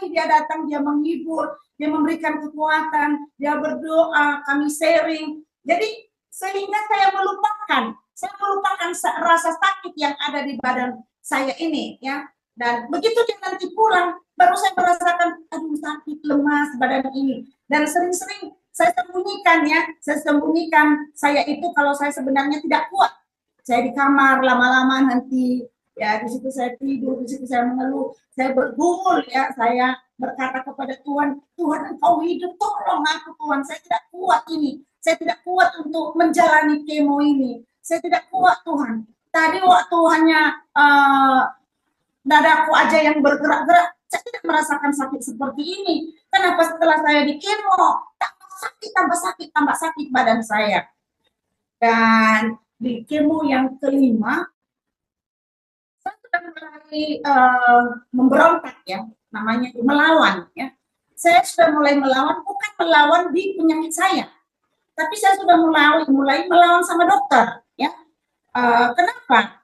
ini dia datang, dia menghibur, dia memberikan kekuatan, dia berdoa, kami sharing. Jadi sehingga saya melupakan rasa sakit yang ada di badan saya ini, ya. Dan begitu dia nanti pulang, baru saya merasakan, aduh sakit, lemas badan ini. Dan sering-sering saya sembunyikan, ya, saya itu kalau saya sebenarnya tidak kuat. Saya di kamar lama-lama nanti, ya, di situ saya tidur, di situ saya mengeluh, saya bergumul, ya, saya berkata kepada Tuhan, Tuhan Engkau hidup, tolong aku Tuhan, saya tidak kuat ini, saya tidak kuat untuk menjalani kemo ini, saya tidak kuat Tuhan. Tadi waktu hanya dadaku aja yang bergerak-gerak, saya tidak merasakan sakit seperti ini. Kenapa setelah saya di kemo, tambah sakit badan saya. Dan di kemo yang kelima, saya sudah mulai memberontak, ya, namanya melawan, ya. Saya sudah mulai melawan, bukan melawan di penyakit saya, tapi saya sudah mulai melawan sama dokter, ya. Kenapa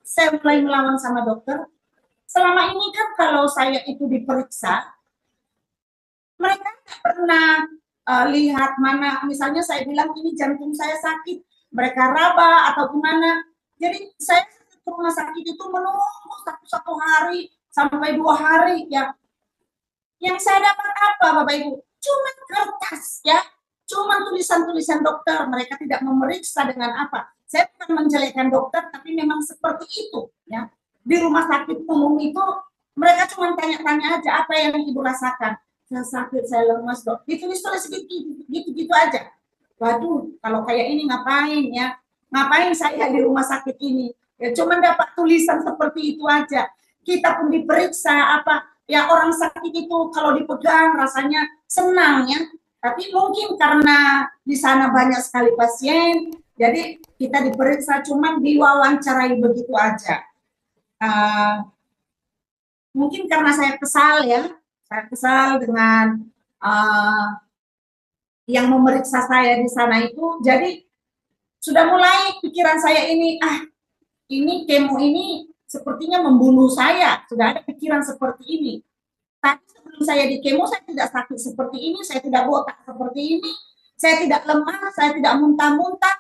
saya mulai melawan sama dokter? Selama ini kan kalau saya itu diperiksa, mereka tidak pernah lihat mana, misalnya saya bilang ini jantung saya sakit, mereka raba atau gimana. Jadi saya ke rumah sakit itu menunggu satu hari sampai 2 hari, ya. Yang saya dapat apa, Bapak Ibu? Cuma kertas, ya, cuma tulisan-tulisan dokter. Mereka tidak memeriksa dengan apa. Saya bukan menjelekkan dokter, tapi memang seperti itu, ya. Di rumah sakit umum itu mereka cuma tanya-tanya aja apa yang ibu rasakan. Saya sakit, saya lemas, dok. Ditulis-tulis gitu aja. Waduh, kalau kayak ini ngapain, ya? Ngapain saya di rumah sakit ini? Ya cuma dapat tulisan seperti itu aja. Kita pun diperiksa apa, ya orang sakit itu kalau dipegang rasanya senang, ya. Tapi mungkin karena di sana banyak sekali pasien, jadi kita diperiksa cuma diwawancarai begitu aja. Mungkin karena saya kesal, ya, saya kesal dengan yang memeriksa saya di sana itu, jadi sudah mulai pikiran saya ini, ini kemo ini sepertinya membunuh saya, sudah ada pikiran seperti ini. Tapi sebelum saya di kemo saya tidak sakit seperti ini, saya tidak botak seperti ini, saya tidak lemah, saya tidak muntah-muntah,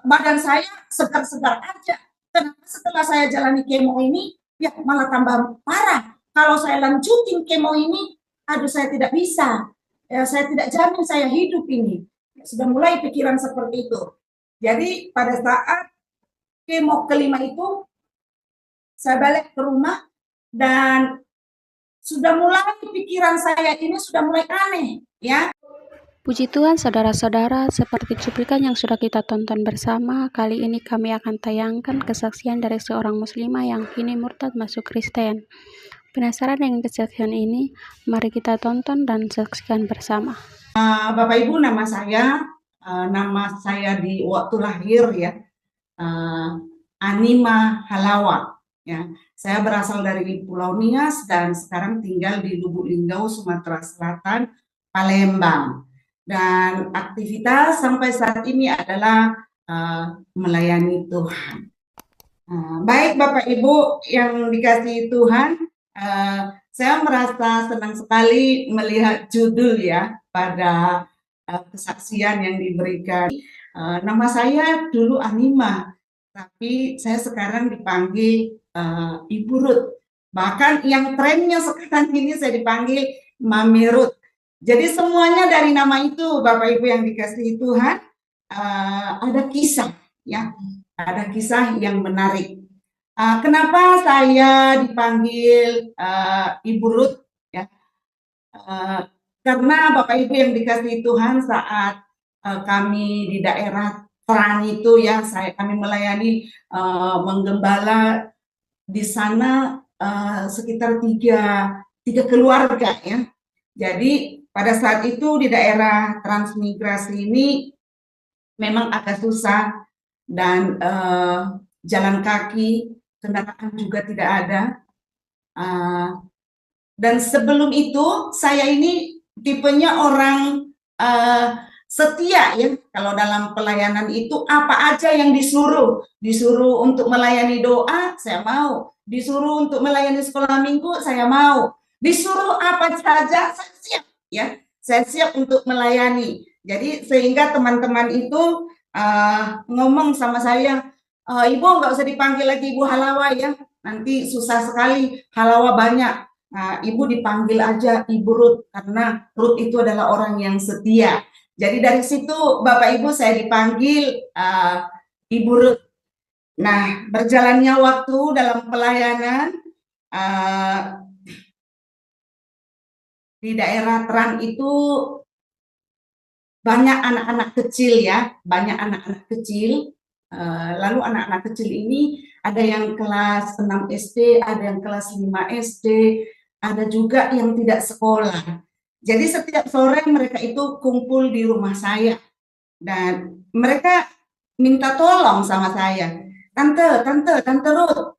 badan saya segar-segar aja. Kenapa setelah saya jalani kemo ini, ya malah tambah parah. Kalau saya lanjutin kemo ini, aduh saya tidak bisa, ya, saya tidak jamin saya hidup ini. Sudah mulai pikiran seperti itu. Jadi pada saat kemo kelima itu, saya balik ke rumah dan sudah mulai pikiran saya ini sudah mulai aneh, ya. Puji Tuhan, saudara-saudara, seperti cuplikan yang sudah kita tonton bersama, kali ini kami akan tayangkan kesaksian dari seorang muslimah yang kini murtad masuk Kristen. Penasaran dengan kesaksian ini? Mari kita tonton dan saksikan bersama. Bapak Ibu, nama saya di waktu lahir, ya, Anima Halawa, ya. Saya berasal dari Pulau Nias dan sekarang tinggal di Lubuk Linggau, Sumatera Selatan, Palembang. Dan aktivitas sampai saat ini adalah melayani Tuhan. Baik Bapak Ibu yang dikasihi Tuhan, saya merasa senang sekali melihat judul, ya, pada kesaksian yang diberikan. Nama saya dulu Anima, tapi saya sekarang dipanggil Ibu Ruth. Bahkan yang trennya sekarang ini saya dipanggil Mami Ruth. Jadi semuanya dari nama itu, Bapak Ibu yang dikasihi Tuhan, ada kisah, ya, ada kisah yang menarik. Kenapa saya dipanggil Ibu Ruth, ya? Karena Bapak Ibu yang dikasihi Tuhan, saat kami di daerah Terang itu, ya, kami melayani menggembala di sana sekitar tiga keluarga, ya. Jadi pada saat itu di daerah transmigrasi ini memang agak susah dan jalan kaki, kendaraan juga tidak ada. Dan sebelum itu saya ini tipenya orang setia, ya. Kalau dalam pelayanan itu apa aja yang disuruh untuk melayani doa, saya mau. Disuruh untuk melayani sekolah minggu, saya mau. Disuruh apa saja saya siap, ya. Saya siap untuk melayani. Jadi sehingga teman-teman itu ngomong sama saya, Ibu nggak usah dipanggil lagi Ibu Halawa ya, nanti susah sekali, Halawa banyak. Nah, Ibu dipanggil aja Ibu Ruth, karena Ruth itu adalah orang yang setia. Jadi dari situ Bapak Ibu saya dipanggil Ibu Ruth. Nah, berjalannya waktu dalam pelayanan uh, di daerah Teran itu banyak anak-anak kecil ya, banyak anak-anak kecil. Lalu anak-anak kecil ini ada yang kelas 6 SD, ada yang kelas 5 SD, ada juga yang tidak sekolah. Jadi setiap sore mereka itu kumpul di rumah saya dan mereka minta tolong sama saya. Tante Ruth,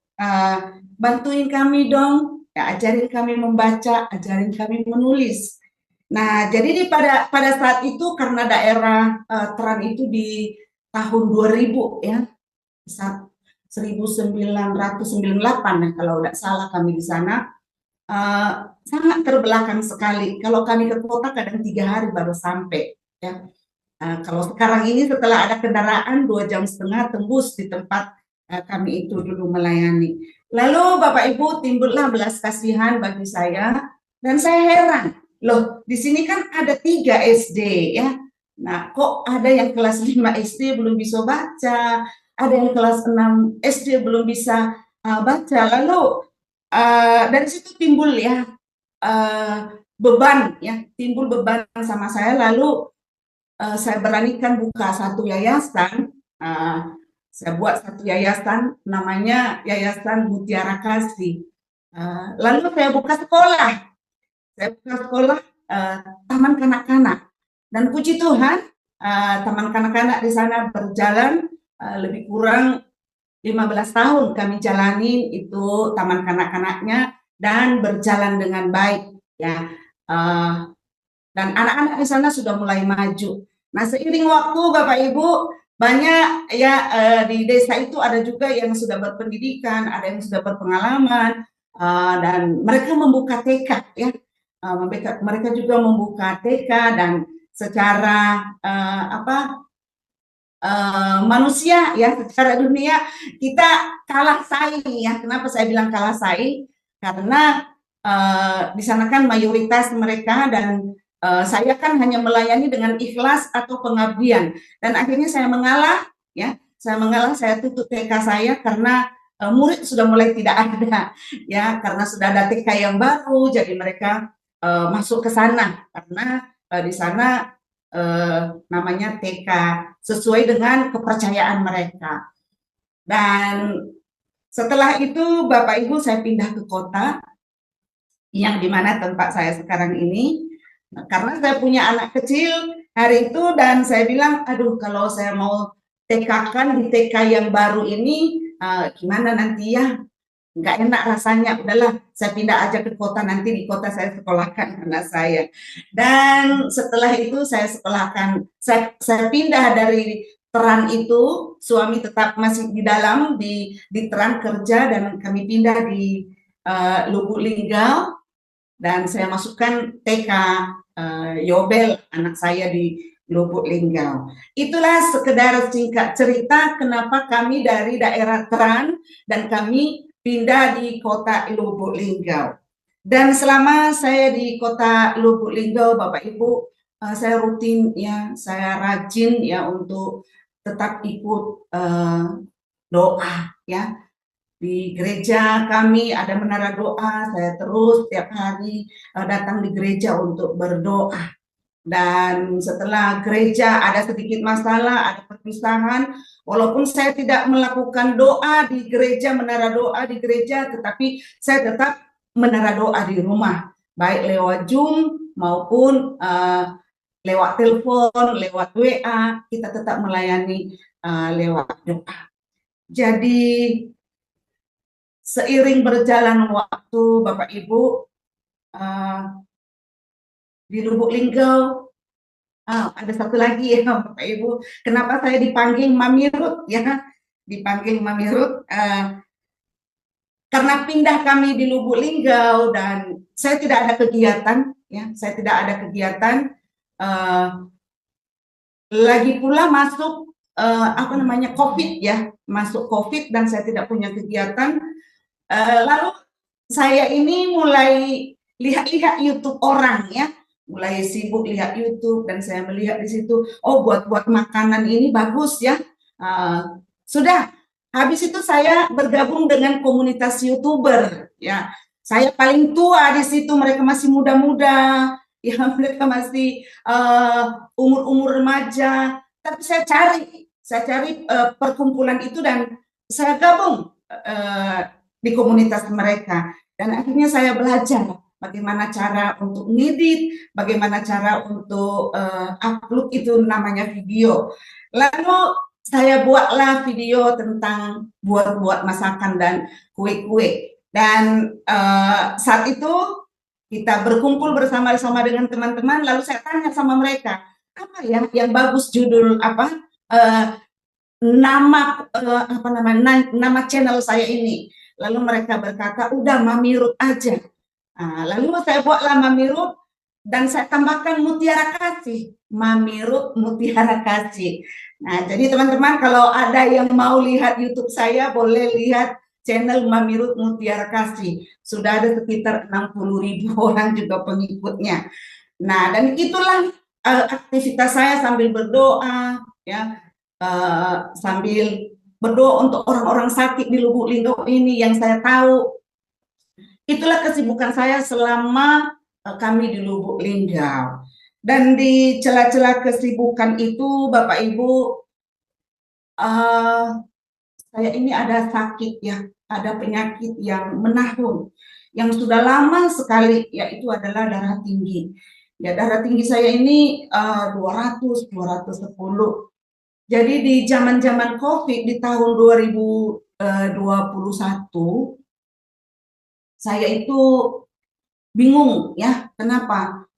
bantuin kami dong, ya, ajarin kami membaca, ajarin kami menulis. Nah, jadi pada saat itu karena daerah Teran itu di tahun 2000 ya, 1998 ya, kalau tidak salah kami di sana, sangat terbelakang sekali. Kalau kami ke kota kadang 3 hari baru sampai. Ya. Kalau sekarang ini setelah ada kendaraan 2,5 jam tembus di tempat kami itu dulu melayani. Lalu Bapak Ibu timbullah belas kasihan bagi saya dan saya heran, loh di sini kan ada 3 SD ya. Nah kok ada yang kelas 5 SD belum bisa baca, ada yang kelas 6 SD belum bisa baca. Lalu dari situ timbul ya beban ya, timbul beban sama saya. Lalu saya beranikan buka satu yayasan. Saya buat satu yayasan, namanya Yayasan Mutiara Kasih. Lalu saya buka sekolah. Saya buka sekolah taman kanak-kanak. Dan puji Tuhan, taman kanak-kanak di sana berjalan lebih kurang 15 tahun kami jalani itu taman kanak-kanaknya dan berjalan dengan baik ya. Dan anak-anak di sana sudah mulai maju. Nah, seiring waktu Bapak Ibu banyak ya di desa itu ada juga yang sudah berpendidikan, ada yang sudah berpengalaman dan mereka membuka TK ya. Mereka juga membuka TK dan secara manusia ya, secara dunia kita kalah saing ya. Kenapa saya bilang kalah saing? Karena di sana kan mayoritas mereka dan saya kan hanya melayani dengan ikhlas atau pengabdian dan akhirnya saya mengalah ya, saya tutup TK saya karena murid sudah mulai tidak ada ya, karena sudah ada TK yang baru jadi mereka masuk ke sana karena di sana namanya TK sesuai dengan kepercayaan mereka. Dan setelah itu Bapak Ibu saya pindah ke kota yang dimana tempat saya sekarang ini. Karena saya punya anak kecil hari itu dan saya bilang, aduh kalau saya mau TK-kan di TK yang baru ini gimana nanti ya, nggak enak rasanya, udahlah saya pindah aja ke kota, nanti di kota saya sekolahkan anak saya. Dan setelah itu saya sekolahkan, saya pindah dari Teran itu, suami tetap masih di dalam di Teran kerja dan kami pindah di Lubuk Linggau dan saya masukkan TK Yobel anak saya di Lubuk Linggau. Itulah sekedar singkat cerita kenapa kami dari daerah Teran dan kami pindah di kota Lubuk Linggau. Dan selama saya di kota Lubuk Linggau, Bapak Ibu, saya rutin ya, saya rajin ya untuk tetap ikut doa ya. Di gereja kami ada menara doa, saya terus tiap hari datang di gereja untuk berdoa. Dan setelah gereja ada sedikit masalah, ada perpisahan, walaupun saya tidak melakukan doa di gereja, menara doa di gereja, tetapi saya tetap menara doa di rumah, baik lewat Zoom maupun lewat telepon, lewat WA, kita tetap melayani lewat doa. Jadi seiring berjalan waktu, Bapak Ibu, di Lubuk Linggau, ada satu lagi ya Bapak Ibu, kenapa saya dipanggil Mami Ruth ya, dipanggil Mami Ruth, karena pindah kami di Lubuk Linggau dan saya tidak ada kegiatan, ya, saya tidak ada kegiatan. Lagi pula masuk apa namanya COVID, ya, masuk COVID dan saya tidak punya kegiatan. Lalu saya ini mulai lihat-lihat YouTube orang, ya, mulai sibuk lihat YouTube dan saya melihat di situ, oh, buat makanan ini bagus, ya. Sudah habis itu saya bergabung dengan komunitas YouTuber, ya. Saya paling tua di situ, mereka masih muda-muda, ya, mereka masih umur-umur remaja, tapi saya cari perkumpulan itu dan saya gabung di komunitas mereka. Dan akhirnya saya belajar bagaimana cara untuk ngedit, bagaimana cara untuk upload itu namanya video. Lalu saya buatlah video tentang buat masakan dan kue-kue. Dan saat itu kita berkumpul bersama-sama dengan teman-teman, lalu saya tanya sama mereka, apa ya yang bagus judul apa nama channel saya ini. Lalu mereka berkata, udah Mami Ruth aja. Lalu saya buatlah Mami Ruth dan saya tambahkan Mutiara Kasih. Mami Ruth Mutiara Kasih. Nah, jadi teman-teman kalau ada yang mau lihat YouTube saya, boleh lihat channel Mami Ruth Mutiara Kasih. Sudah ada sekitar 60.000 orang juga pengikutnya. Nah, dan itulah aktivitas saya sambil berdoa, ya, sambil berdoa untuk orang-orang sakit di Lubuk Linggau ini yang saya tahu. Itulah kesibukan saya selama kami di Lubuk Linggau. Dan di celah-celah kesibukan itu, Bapak Ibu, saya ini ada sakit, ya, ada penyakit yang menahun, yang sudah lama sekali, yaitu adalah darah tinggi. Ya, darah tinggi saya ini 210. Jadi di zaman-zaman COVID di tahun 2021, saya itu bingung, ya, kenapa?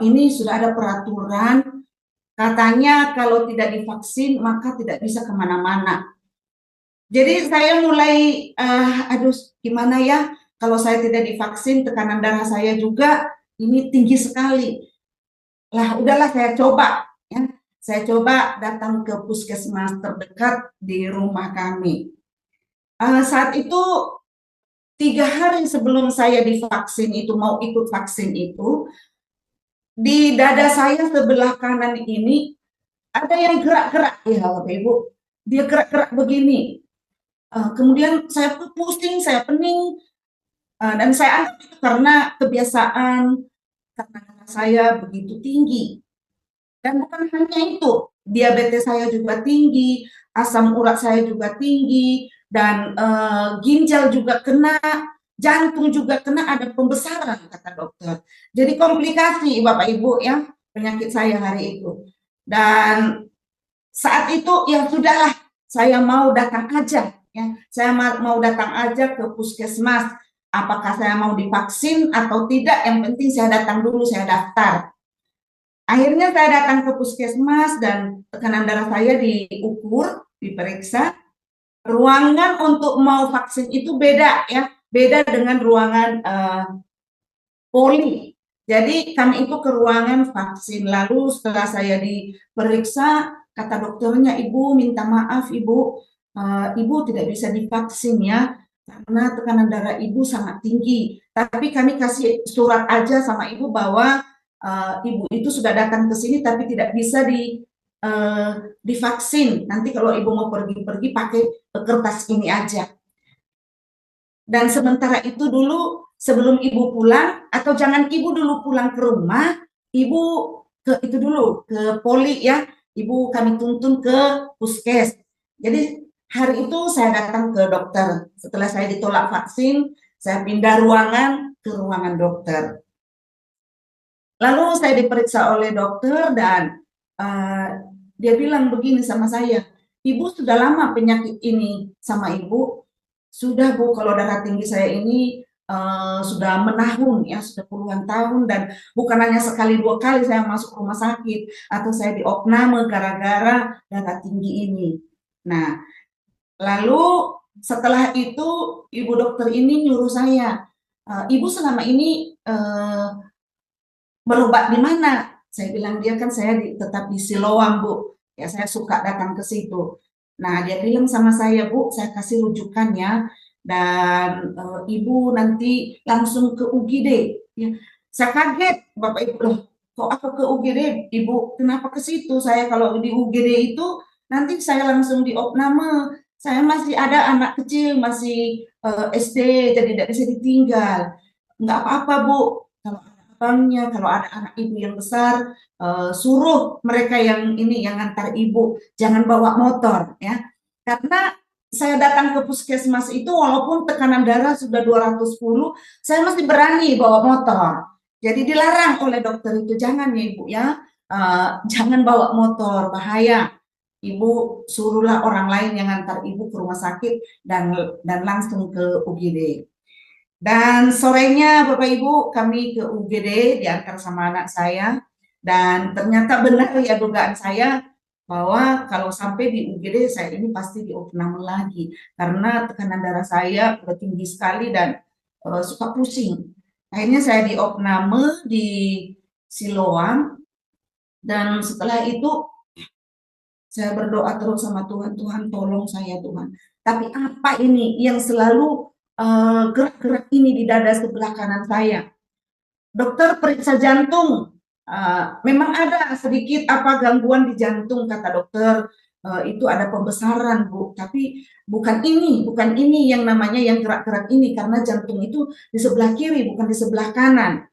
Ini sudah ada peraturan, katanya kalau tidak divaksin maka tidak bisa kemana-mana. Jadi saya mulai, aduh, gimana ya, kalau saya tidak divaksin, tekanan darah saya juga ini tinggi sekali. Lah, udahlah saya coba, ya. Saya coba datang ke puskesmas terdekat di rumah kami. Saat itu 3 hari sebelum saya divaksin itu, mau ikut vaksin itu, di dada saya sebelah kanan ini ada yang gerak-gerak, ya Bapak Ibu. Dia gerak-gerak begini. Kemudian saya pusing, saya pening, dan saya anggap itu karena kebiasaan, karena saya begitu tinggi. Dan bukan hanya itu, diabetes saya juga tinggi, asam urat saya juga tinggi, dan ginjal juga kena, jantung juga kena, ada pembesaran kata dokter. Jadi komplikasi Bapak Ibu, ya, penyakit saya hari itu. Dan saat itu ya sudahlah, saya mau datang aja, ya, saya mau datang aja ke puskesmas. Apakah saya mau divaksin atau tidak, yang penting saya datang dulu, saya daftar. Akhirnya saya datang ke puskesmas dan tekanan darah saya diukur, diperiksa. Ruangan untuk mau vaksin itu beda, ya, beda dengan ruangan poli. Jadi kami itu ke ruangan vaksin. Lalu setelah saya diperiksa, kata dokternya, Ibu minta maaf Ibu, Ibu tidak bisa divaksin, ya, karena tekanan darah Ibu sangat tinggi. Tapi kami kasih surat aja sama Ibu bahwa Ibu itu sudah datang ke sini tapi tidak bisa divaksin. Nanti kalau Ibu mau pergi-pergi pakai kertas ini aja. Dan sementara itu dulu sebelum Ibu pulang, atau jangan Ibu dulu pulang ke rumah, Ibu ke itu dulu ke poli, ya. Ibu kami tuntun ke puskes. Jadi hari itu saya datang ke dokter. Setelah saya ditolak vaksin, saya pindah ruangan ke ruangan dokter. Lalu saya diperiksa oleh dokter dan dia bilang begini sama saya, Ibu sudah lama penyakit ini sama Ibu? Sudah Bu, kalau darah tinggi saya ini sudah menahun, ya, sudah puluhan tahun, dan bukan hanya sekali 2 kali saya masuk rumah sakit atau saya diopname gara-gara darah tinggi ini. Nah, lalu setelah itu ibu dokter ini nyuruh saya, ibu selama ini berobat di mana? Saya bilang, dia kan saya tetap di Siloam, Bu. Ya, saya suka datang ke situ. Nah, dia bilang sama saya, Bu, saya kasih rujukan ya, dan ibu nanti langsung ke UGD. Ya. Saya kaget, Bapak Ibu, loh, kok aku ke UGD? Ibu, kenapa ke situ? Saya kalau di UGD itu nanti saya langsung diopname. Saya masih ada anak kecil, masih SD, jadi tidak bisa ditinggal. Nggak apa-apa, Bu. Kalau abangnya, kalau ada anak ibu yang besar, suruh mereka yang ini yang antar ibu, jangan bawa motor ya. Karena saya datang ke puskesmas itu walaupun tekanan darah sudah 210, saya masih berani bawa motor. Jadi dilarang oleh dokter itu, jangan ya ibu ya, jangan bawa motor, bahaya. Ibu suruhlah orang lain yang antar ibu ke rumah sakit dan langsung ke UGD. Dan sorenya Bapak Ibu kami ke UGD diantar sama anak saya, dan ternyata benar ya dugaan saya bahwa kalau sampai di UGD saya ini pasti diopname lagi karena tekanan darah saya udah tinggi sekali dan suka pusing. Akhirnya saya diopname di Siloam, dan setelah itu saya berdoa terus sama Tuhan, Tuhan tolong saya Tuhan. Tapi apa ini yang selalu gerak-gerak ini di dada sebelah kanan saya? Dokter periksa jantung, memang ada sedikit apa gangguan di jantung kata dokter, itu ada pembesaran Bu, tapi bukan ini yang namanya yang gerak-gerak ini karena jantung itu di sebelah kiri bukan di sebelah kanan.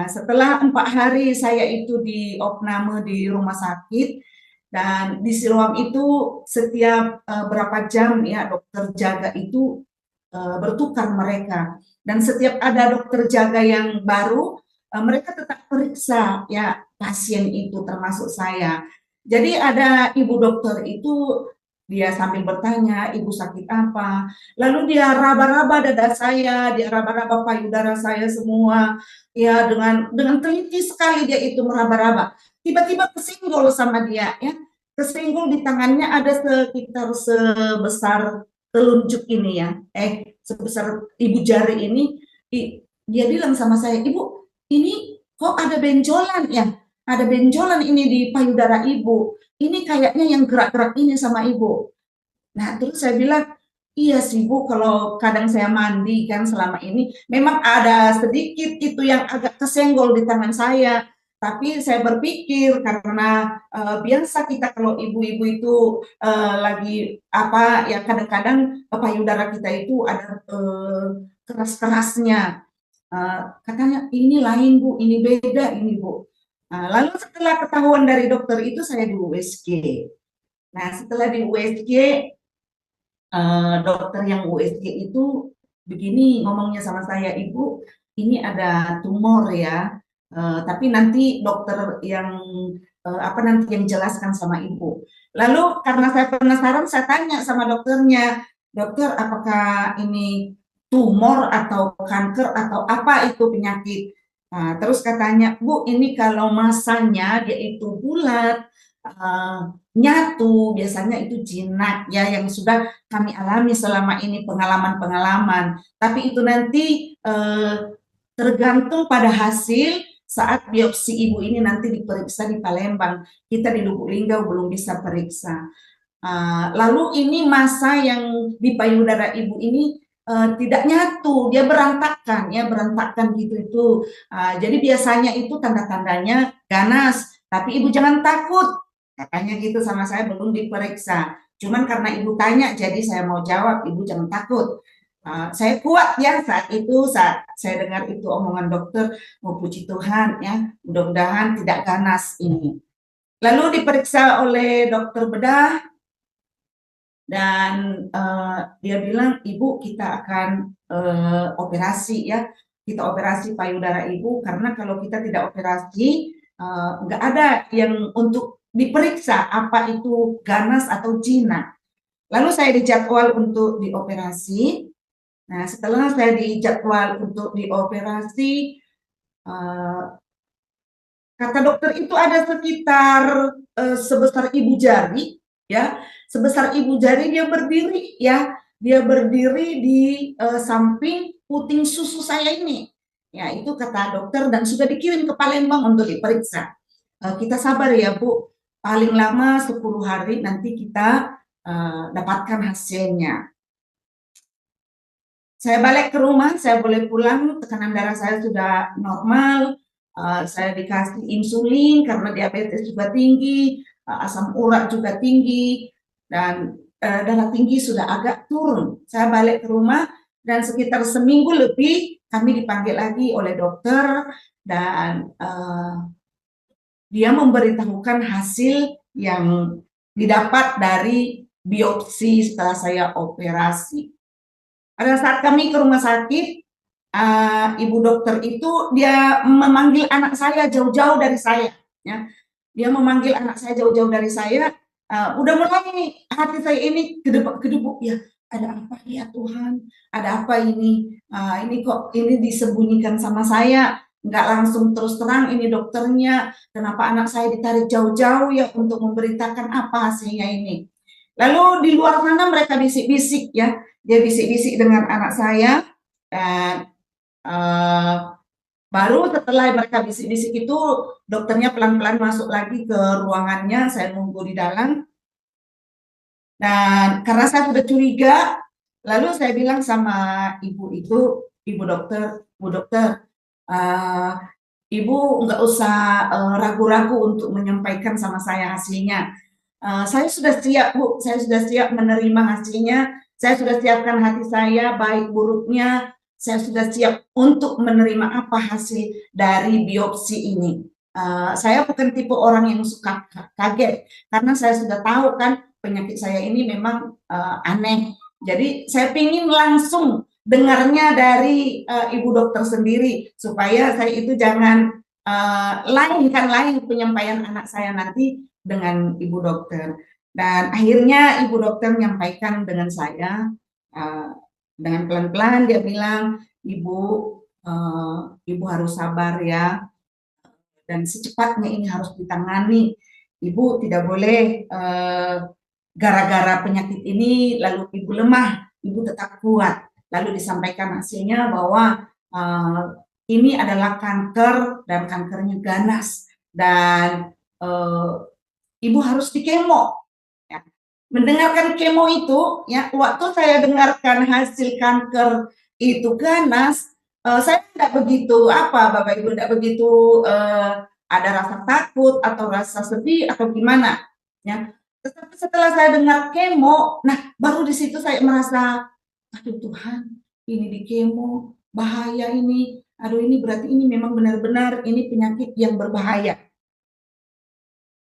Setelah 4 hari saya itu diopname di rumah sakit, dan di Siloam itu setiap berapa jam ya dokter jaga itu bertukar mereka, dan setiap ada dokter jaga yang baru mereka tetap periksa ya pasien itu termasuk saya. Jadi ada ibu dokter itu dia sambil bertanya ibu sakit apa, lalu dia raba-raba dada saya, dia raba-raba payudara saya semua ya, dengan teliti sekali dia itu meraba-raba. Tiba-tiba kesinggol sama dia ya, kesinggol di tangannya ada sekitar sebesar telunjuk ini ya, sebesar ibu jari ini. Dia bilang sama saya, ibu ini kok ada benjolan ya, ada benjolan ini di payudara ibu, ini kayaknya yang gerak-gerak ini sama ibu. Nah terus saya bilang, iya sih Bu, kalau kadang saya mandi kan selama ini memang ada sedikit itu yang agak kesenggol di tangan saya, tapi saya berpikir karena biasa kita kalau ibu-ibu itu lagi apa ya, kadang-kadang payudara kita itu ada keras-kerasnya. Katanya ini lain Bu, ini beda ini Bu. Lalu setelah ketahuan dari dokter itu saya di USG. Nah setelah di USG, dokter yang USG itu begini ngomongnya sama saya, ibu ini ada tumor ya, tapi nanti dokter yang apa nanti yang jelaskan sama ibu. Lalu karena saya penasaran, saya tanya sama dokternya, dokter apakah ini tumor atau kanker atau apa itu penyakit? Terus katanya, Bu ini kalau masanya dia itu bulat, nyatu, biasanya itu jinak ya yang sudah kami alami selama ini pengalaman-pengalaman. Tapi itu nanti tergantung pada hasil saat biopsi ibu ini nanti diperiksa di Palembang. Kita di Lubuk Linggau belum bisa periksa. Lalu ini masa yang di payudara ibu ini tidak nyatu, dia berantakan ya, berantakan gitu itu. Jadi biasanya itu tanda-tandanya ganas. Tapi ibu jangan takut, katanya gitu sama saya, belum diperiksa. Cuman karena ibu tanya, jadi saya mau jawab, ibu jangan takut. Saya kuat ya saat saya dengar itu omongan dokter, mau puji Tuhan ya, mudah-mudahan tidak ganas ini. Lalu diperiksa oleh dokter bedah, dan dia bilang, ibu kita akan operasi ya, kita operasi payudara ibu, karena kalau kita tidak operasi nggak ada yang untuk diperiksa apa itu ganas atau jinak. Lalu saya dijadwal untuk dioperasi. Nah setelah saya dijadwal untuk dioperasi, kata dokter itu ada sekitar sebesar ibu jari ya, sebesar ibu jari dia berdiri ya, dia berdiri di samping puting susu saya ini. Ya, itu kata dokter dan sudah dikirim ke Palembang untuk diperiksa. Kita sabar ya Bu, paling lama 10 hari nanti kita dapatkan hasilnya. Saya balik ke rumah, saya boleh pulang, tekanan darah saya sudah normal, saya dikasih insulin karena diabetes juga tinggi, asam urat juga tinggi, dan darah tinggi sudah agak turun. Saya balik ke rumah dan sekitar seminggu lebih kami dipanggil lagi oleh dokter dan dia memberitahukan hasil yang didapat dari biopsi setelah saya operasi. Pada saat kami ke rumah sakit, ibu dokter itu dia memanggil anak saya jauh-jauh dari saya. Ya. Dia memanggil anak saya jauh-jauh dari saya. Udah mulai nih hati saya ini kedebuk ya. Ada apa ya Tuhan? Ada apa ini? Ini kok ini disembunyikan sama saya? Nggak langsung terus terang ini dokternya. Kenapa anak saya ditarik jauh-jauh ya untuk memberitakan apa hasilnya ini? Lalu di luar sana mereka bisik-bisik ya. Dia bisik-bisik dengan anak saya dan baru setelah mereka bisik-bisik itu dokternya pelan-pelan masuk lagi ke ruangannya, saya nunggu di dalam dan karena saya sudah curiga, lalu saya bilang sama ibu itu, ibu dokter, ibu nggak usah ragu-ragu untuk menyampaikan sama saya hasilnya. Saya sudah siap Bu, saya sudah siap menerima hasilnya, saya sudah siapkan hati saya baik buruknya, saya sudah siap untuk menerima apa hasil dari biopsi ini. Saya bukan tipe orang yang suka kaget, karena saya sudah tahu kan penyakit saya ini memang aneh. Jadi saya ingin langsung dengarnya dari ibu dokter sendiri, supaya saya itu jangan lain penyampaian anak saya nanti dengan ibu dokter. Dan akhirnya ibu dokter menyampaikan dengan saya, dengan pelan-pelan dia bilang, ibu harus sabar ya, dan secepatnya ini harus ditangani. Ibu tidak boleh gara-gara penyakit ini lalu ibu lemah, ibu tetap kuat. Lalu disampaikan hasilnya bahwa ini adalah kanker dan kankernya ganas dan ibu harus dikemo. Ya. Mendengarkan kemo itu, ya waktu saya dengarkan hasil kanker itu ganas, saya tidak begitu Bapak Ibu tidak begitu ada rasa takut atau rasa sedih atau gimana, ya. Tetapi setelah saya dengar kemo, nah baru di situ saya merasa, aduh Tuhan, ini di kemo bahaya ini, aduh ini berarti ini memang benar-benar ini penyakit yang berbahaya.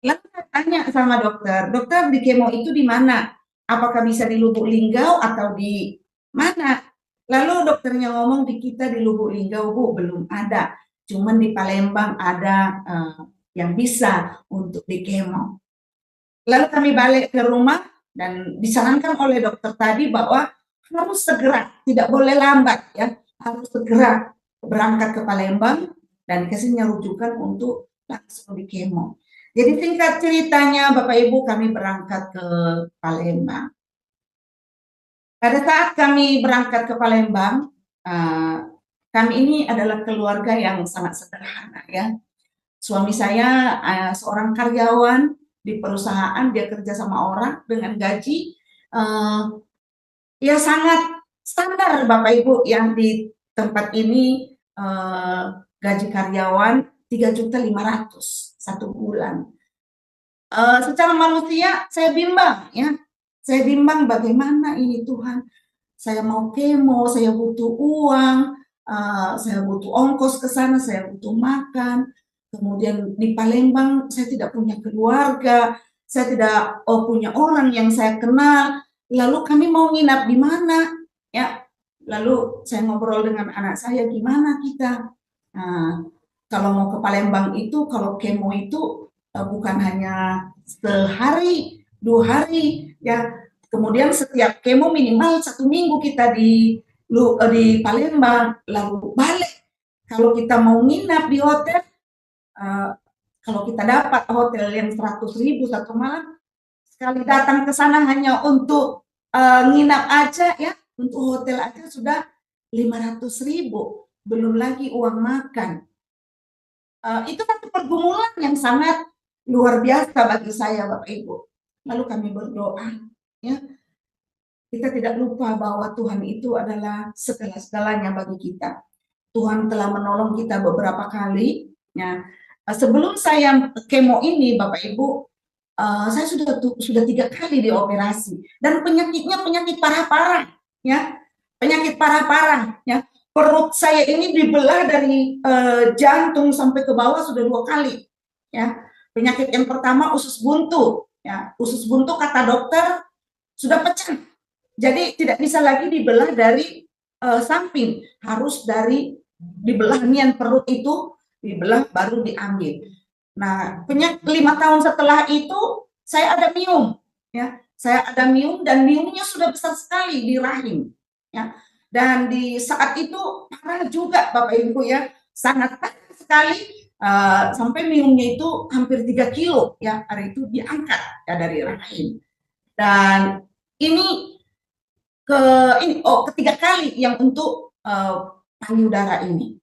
Lalu saya tanya sama dokter, dokter di kemo itu di mana? Apakah bisa di Lubuk Linggau atau di mana? Lalu dokternya ngomong di kita di Lubuk Linggau Bu belum ada, cuman di Palembang ada yang bisa untuk di kemo. Lalu kami balik ke rumah dan disarankan oleh dokter tadi bahwa harus segera, tidak boleh lambat ya, harus segera berangkat ke Palembang dan kasihnya rujukan untuk langsung di kemo. Jadi singkat ceritanya Bapak Ibu kami berangkat ke Palembang. Pada saat kami berangkat ke Palembang, kami ini adalah keluarga yang sangat sederhana ya. Suami saya seorang karyawan di perusahaan, dia kerja sama orang dengan gaji ya sangat standar Bapak Ibu yang di tempat ini gaji karyawan 3.500.000 satu bulan. Secara manusia saya bimbang ya, saya bimbang bagaimana ini Tuhan, saya mau kemo, saya butuh uang, saya butuh ongkos ke sana, saya butuh makan, kemudian di Palembang saya tidak punya keluarga, saya tidak punya orang yang saya kenal, lalu kami mau nginap di mana ya, lalu saya ngobrol dengan anak saya gimana kita, kalau mau ke Palembang itu kalau kemo itu bukan hanya sehari, 2 hari, ya. Kemudian setiap kemo minimal 1 minggu kita di Palembang, lalu balik. Kalau kita mau nginap di hotel, kalau kita dapat hotel yang 100.000 satu malam, sekali datang ke sana hanya untuk nginap aja ya, untuk hotel aja sudah 500.000, belum lagi uang makan. Itu kan pergumulan yang sangat luar biasa bagi saya, Bapak Ibu. Lalu kami berdoa, ya, kita tidak lupa bahwa Tuhan itu adalah segala-galanya bagi kita. Tuhan telah menolong kita beberapa kali. Ya. Sebelum saya kemo ini, Bapak Ibu, saya sudah 3 kali dioperasi dan penyakitnya penyakit parah-parah, ya, penyakit parah-parah, ya. Perut saya ini dibelah dari jantung sampai ke bawah sudah 2 kali, ya. Penyakit yang pertama usus buntu, ya. Usus buntu kata dokter sudah pecah, jadi tidak bisa lagi dibelah dari samping, harus dari dibelah nian perut itu dibelah baru diambil. Nah, 5 tahun setelah itu saya ada miom, ya. Saya ada miom dan miomnya sudah besar sekali di rahim, ya. Dan di saat itu parah juga Bapak Ibu ya, sangat parah sekali, sampai miomnya itu hampir 3 kilo ya, hari itu diangkat ya dari rahim. Dan ini ketiga kali yang untuk payudara ini.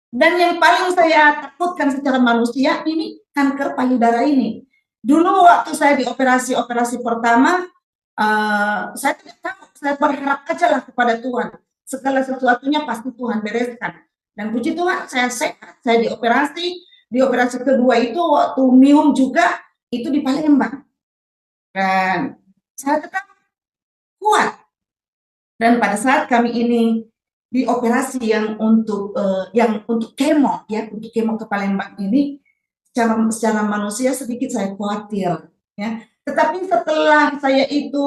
Dan yang paling saya takutkan secara manusia ini kanker payudara ini. Dulu waktu saya di operasi pertama, saya tidak tahu, saya berharap aja lah kepada Tuhan. Segala sesuatunya pasti Tuhan bereskan. Dan puji Tuhan saya sehat, saya dioperasi. Di operasi kedua itu waktu miom juga, itu di Palembang. Dan saya tetap kuat. Dan pada saat kami ini di operasi yang untuk kemo ya, untuk kemo ke Palembang ini, secara manusia sedikit saya khawatir ya. Tetapi setelah saya itu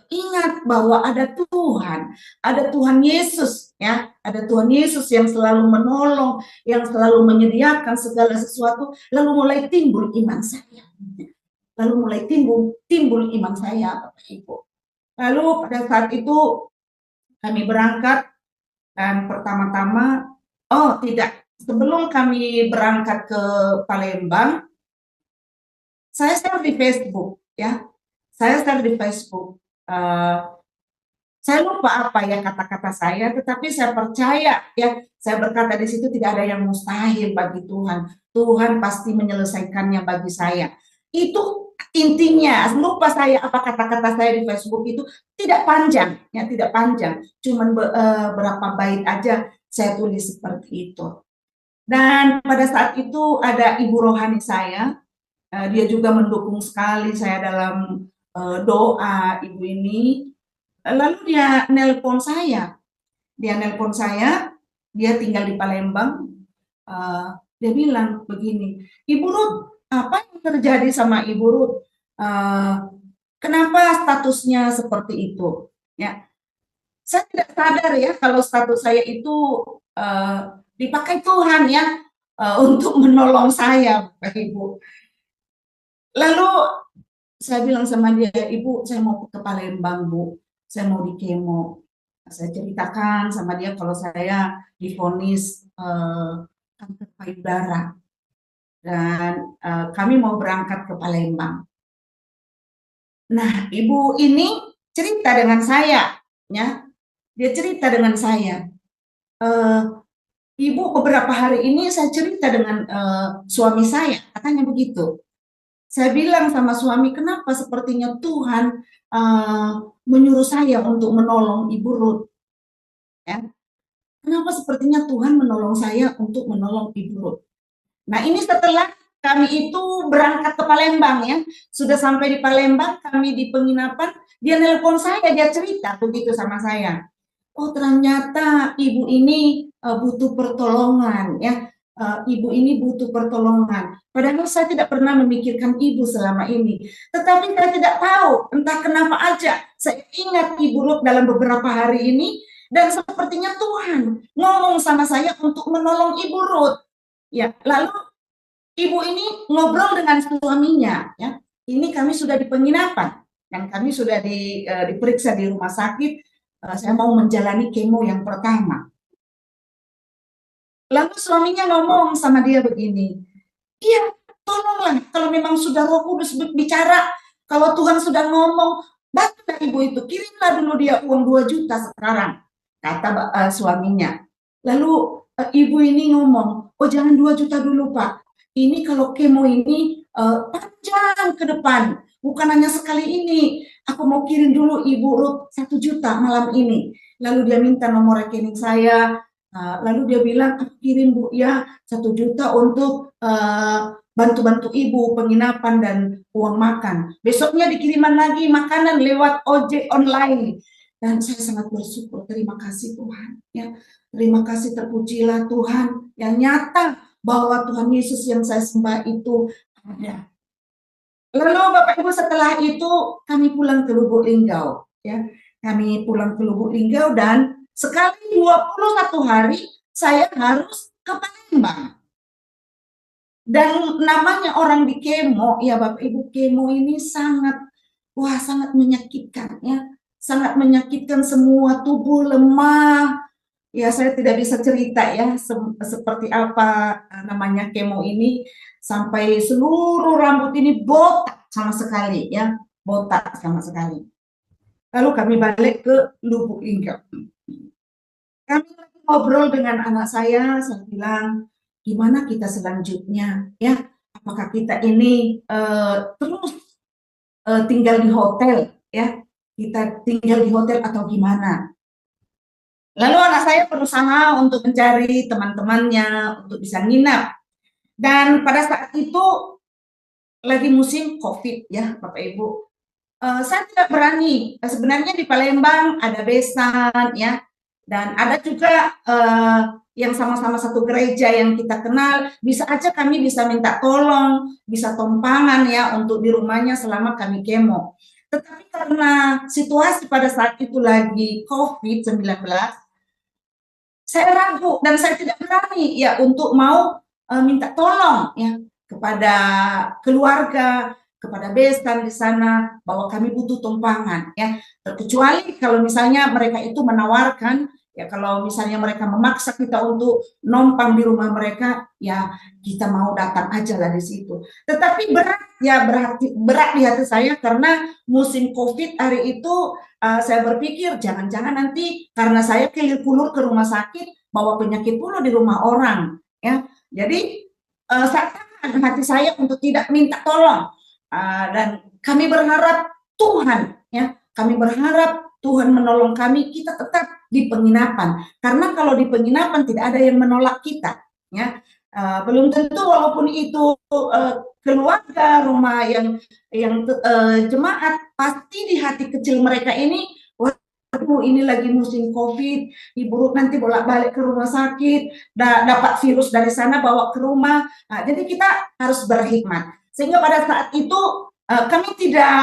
ingat bahwa ada Tuhan Yesus ya, ada Tuhan Yesus yang selalu menolong, yang selalu menyediakan segala sesuatu, lalu mulai timbul iman saya. Lalu mulai timbul iman saya, Bapak Ibu. Lalu pada saat itu kami berangkat dan pertama-tama, sebelum kami berangkat ke Palembang, saya share di Facebook, ya. Saya share di Facebook. Saya lupa apa ya kata-kata saya, tetapi saya percaya, ya. Saya berkata di situ tidak ada yang mustahil bagi Tuhan. Tuhan pasti menyelesaikannya bagi saya. Itu intinya. Lupa saya apa kata-kata saya di Facebook itu, tidak panjang, ya, tidak panjang. Cuman berapa bait aja saya tulis seperti itu. Dan pada saat itu ada ibu rohani saya, dia juga mendukung sekali saya dalam doa ibu ini. Lalu dia nelpon saya, dia tinggal di Palembang. Dia bilang begini, Ibu Ruth, apa yang terjadi sama Ibu Ruth? Kenapa statusnya seperti itu? Ya, saya tidak sadar ya kalau status saya itu dipakai Tuhan ya untuk menolong saya, Bapak Ibu. Lalu saya bilang sama dia, Ibu, saya mau ke Palembang, Bu. Saya mau di kemo. Saya ceritakan sama dia kalau saya divonis kanker payudara. Dan kami mau berangkat ke Palembang. Nah, ibu ini cerita dengan saya, ya. Dia cerita dengan saya. Ibu, beberapa hari ini saya cerita dengan suami saya, katanya begitu. Saya bilang sama suami, kenapa sepertinya Tuhan menyuruh saya untuk menolong Ibu Ruth? Ya. Kenapa sepertinya Tuhan menolong saya untuk menolong Ibu Ruth? Nah, ini setelah kami itu berangkat ke Palembang ya. Sudah sampai di Palembang, kami di penginapan, dia nelpon saya, dia cerita begitu sama saya. Oh, ternyata ibu ini butuh pertolongan ya. Ibu ini butuh pertolongan. Padahal saya tidak pernah memikirkan ibu selama ini. Tetapi saya tidak tahu, entah kenapa aja. Saya ingat Ibu Ruth dalam beberapa hari ini, dan sepertinya Tuhan ngomong sama saya untuk menolong Ibu Ruth. Ya, lalu ibu ini ngobrol dengan suaminya. Ya, ini kami sudah di penginapan dan kami sudah diperiksa di rumah sakit. Saya mau menjalani kemo yang pertama. Lalu suaminya ngomong sama dia begini, iya, tolonglah kalau memang sudah Roh Kudus bicara, Kalau Tuhan sudah ngomong, bantulah ibu itu, kirimlah dulu dia uang 2 juta sekarang, kata suaminya. Lalu ibu ini ngomong, oh jangan 2 juta dulu Pak, ini kalau kemo ini panjang ke depan, bukan hanya sekali ini, aku mau kirim dulu Ibu Ruth 1 juta malam ini. Lalu dia minta nomor rekening saya, lalu dia bilang, aku kirim Bu ya 1 juta untuk bantu-bantu ibu penginapan dan uang makan. Besoknya dikiriman lagi makanan lewat ojek online. Dan saya sangat bersyukur, terima kasih Tuhan. Ya, terima kasih, terpujilah Tuhan yang nyata bahwa Tuhan Yesus yang saya sembah itu ada. Lalu Bapak Ibu setelah itu kami pulang ke Lubuk Linggau. Ya, kami pulang ke Lubuk Linggau dan sekali 21 hari saya harus ke Palembang. Dan namanya orang di kemo, ya Bapak Ibu, kemo ini sangat menyakitkan ya. Sangat menyakitkan, semua tubuh lemah. Ya saya tidak bisa cerita ya seperti apa namanya kemo ini, sampai seluruh rambut ini botak sama sekali ya, botak sama sekali. Lalu kami balik ke Lubuk Linggau. Kami ngobrol dengan anak saya bilang, gimana kita selanjutnya ya, apakah kita ini terus tinggal di hotel ya, kita tinggal di hotel atau gimana. Lalu anak saya berusaha untuk mencari teman-temannya untuk bisa nginap, dan pada saat itu lagi musim COVID ya Bapak Ibu. Saya tidak berani, sebenarnya di Palembang ada besan ya, dan ada juga yang sama-sama satu gereja yang kita kenal, bisa aja kami bisa minta tolong, bisa tompangan ya untuk di rumahnya selama kami kemo. Tetapi karena situasi pada saat itu lagi COVID-19, saya ragu dan saya tidak berani ya untuk mau minta tolong ya kepada keluarga, kepada besan di sana bahwa kami butuh tumpangan ya. Terkecuali kalau misalnya mereka itu menawarkan ya, kalau misalnya mereka memaksa kita untuk numpang di rumah mereka, ya kita mau datang aja lah di situ. Tetapi berat ya, berat di hati saya karena musim COVID hari itu saya berpikir jangan-jangan nanti karena saya kelir-kulur ke rumah sakit bawa penyakit pula di rumah orang ya. Jadi saya tahan hati saya untuk tidak minta tolong. Dan kami berharap Tuhan ya, kami berharap Tuhan menolong kami, kita tetap di penginapan, karena kalau di penginapan tidak ada yang menolak kita ya. Belum tentu walaupun itu keluarga rumah yang jemaat, pasti di hati kecil mereka ini, waduh ini lagi musim COVID, Ibu Ruth nanti bolak-balik ke rumah sakit, dapat virus dari sana bawa ke rumah. Jadi kita harus berhikmat. Sehingga pada saat itu kami tidak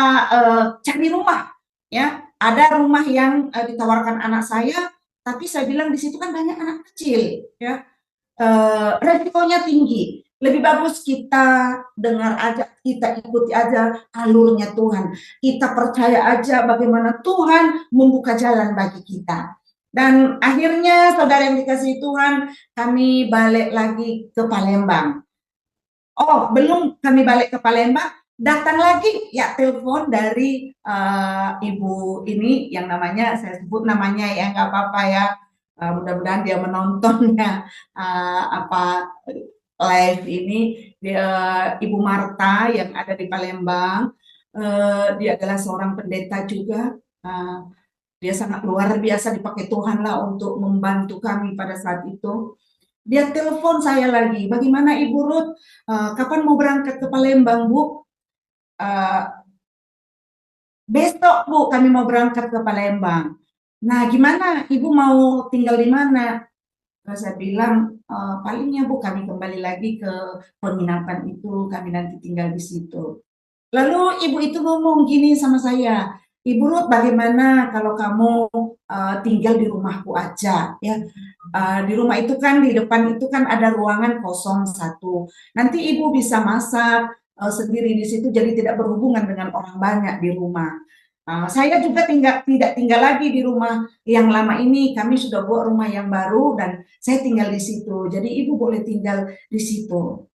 cari rumah ya. Ada rumah yang ditawarkan anak saya, tapi saya bilang di situ kan banyak anak kecil ya, resikonya tinggi. Lebih bagus kita dengar aja, kita ikuti aja alurnya Tuhan, kita percaya aja bagaimana Tuhan membuka jalan bagi kita. Dan akhirnya saudara yang dikasihi Tuhan, kami balik lagi ke Palembang. Oh, belum kami balik ke Palembang, datang lagi ya telepon dari ibu ini yang namanya, saya sebut namanya ya, nggak apa-apa ya, mudah-mudahan dia menontonnya apa live ini. Dia Ibu Marta yang ada di Palembang. Dia adalah seorang pendeta juga. Dia sangat luar biasa dipakai Tuhan lah untuk membantu kami pada saat itu. Dia telepon saya lagi, bagaimana Ibu Ruth, kapan mau berangkat ke Palembang Bu? Besok Bu, kami mau berangkat ke Palembang. Nah gimana, Ibu mau tinggal di mana? Saya bilang, palingnya Bu kami kembali lagi ke penginapan itu, kami nanti tinggal di situ. Lalu ibu itu ngomong gini sama saya, Ibu Ruth bagaimana kalau kamu tinggal di rumahku aja ya. Di rumah itu kan, di depan itu kan ada ruangan kosong satu. Nanti ibu bisa masak sendiri di situ, jadi tidak berhubungan dengan orang banyak di rumah. Saya juga tidak tinggal lagi di rumah yang lama ini, kami sudah buat rumah yang baru dan saya tinggal di situ. Jadi ibu boleh tinggal di situ.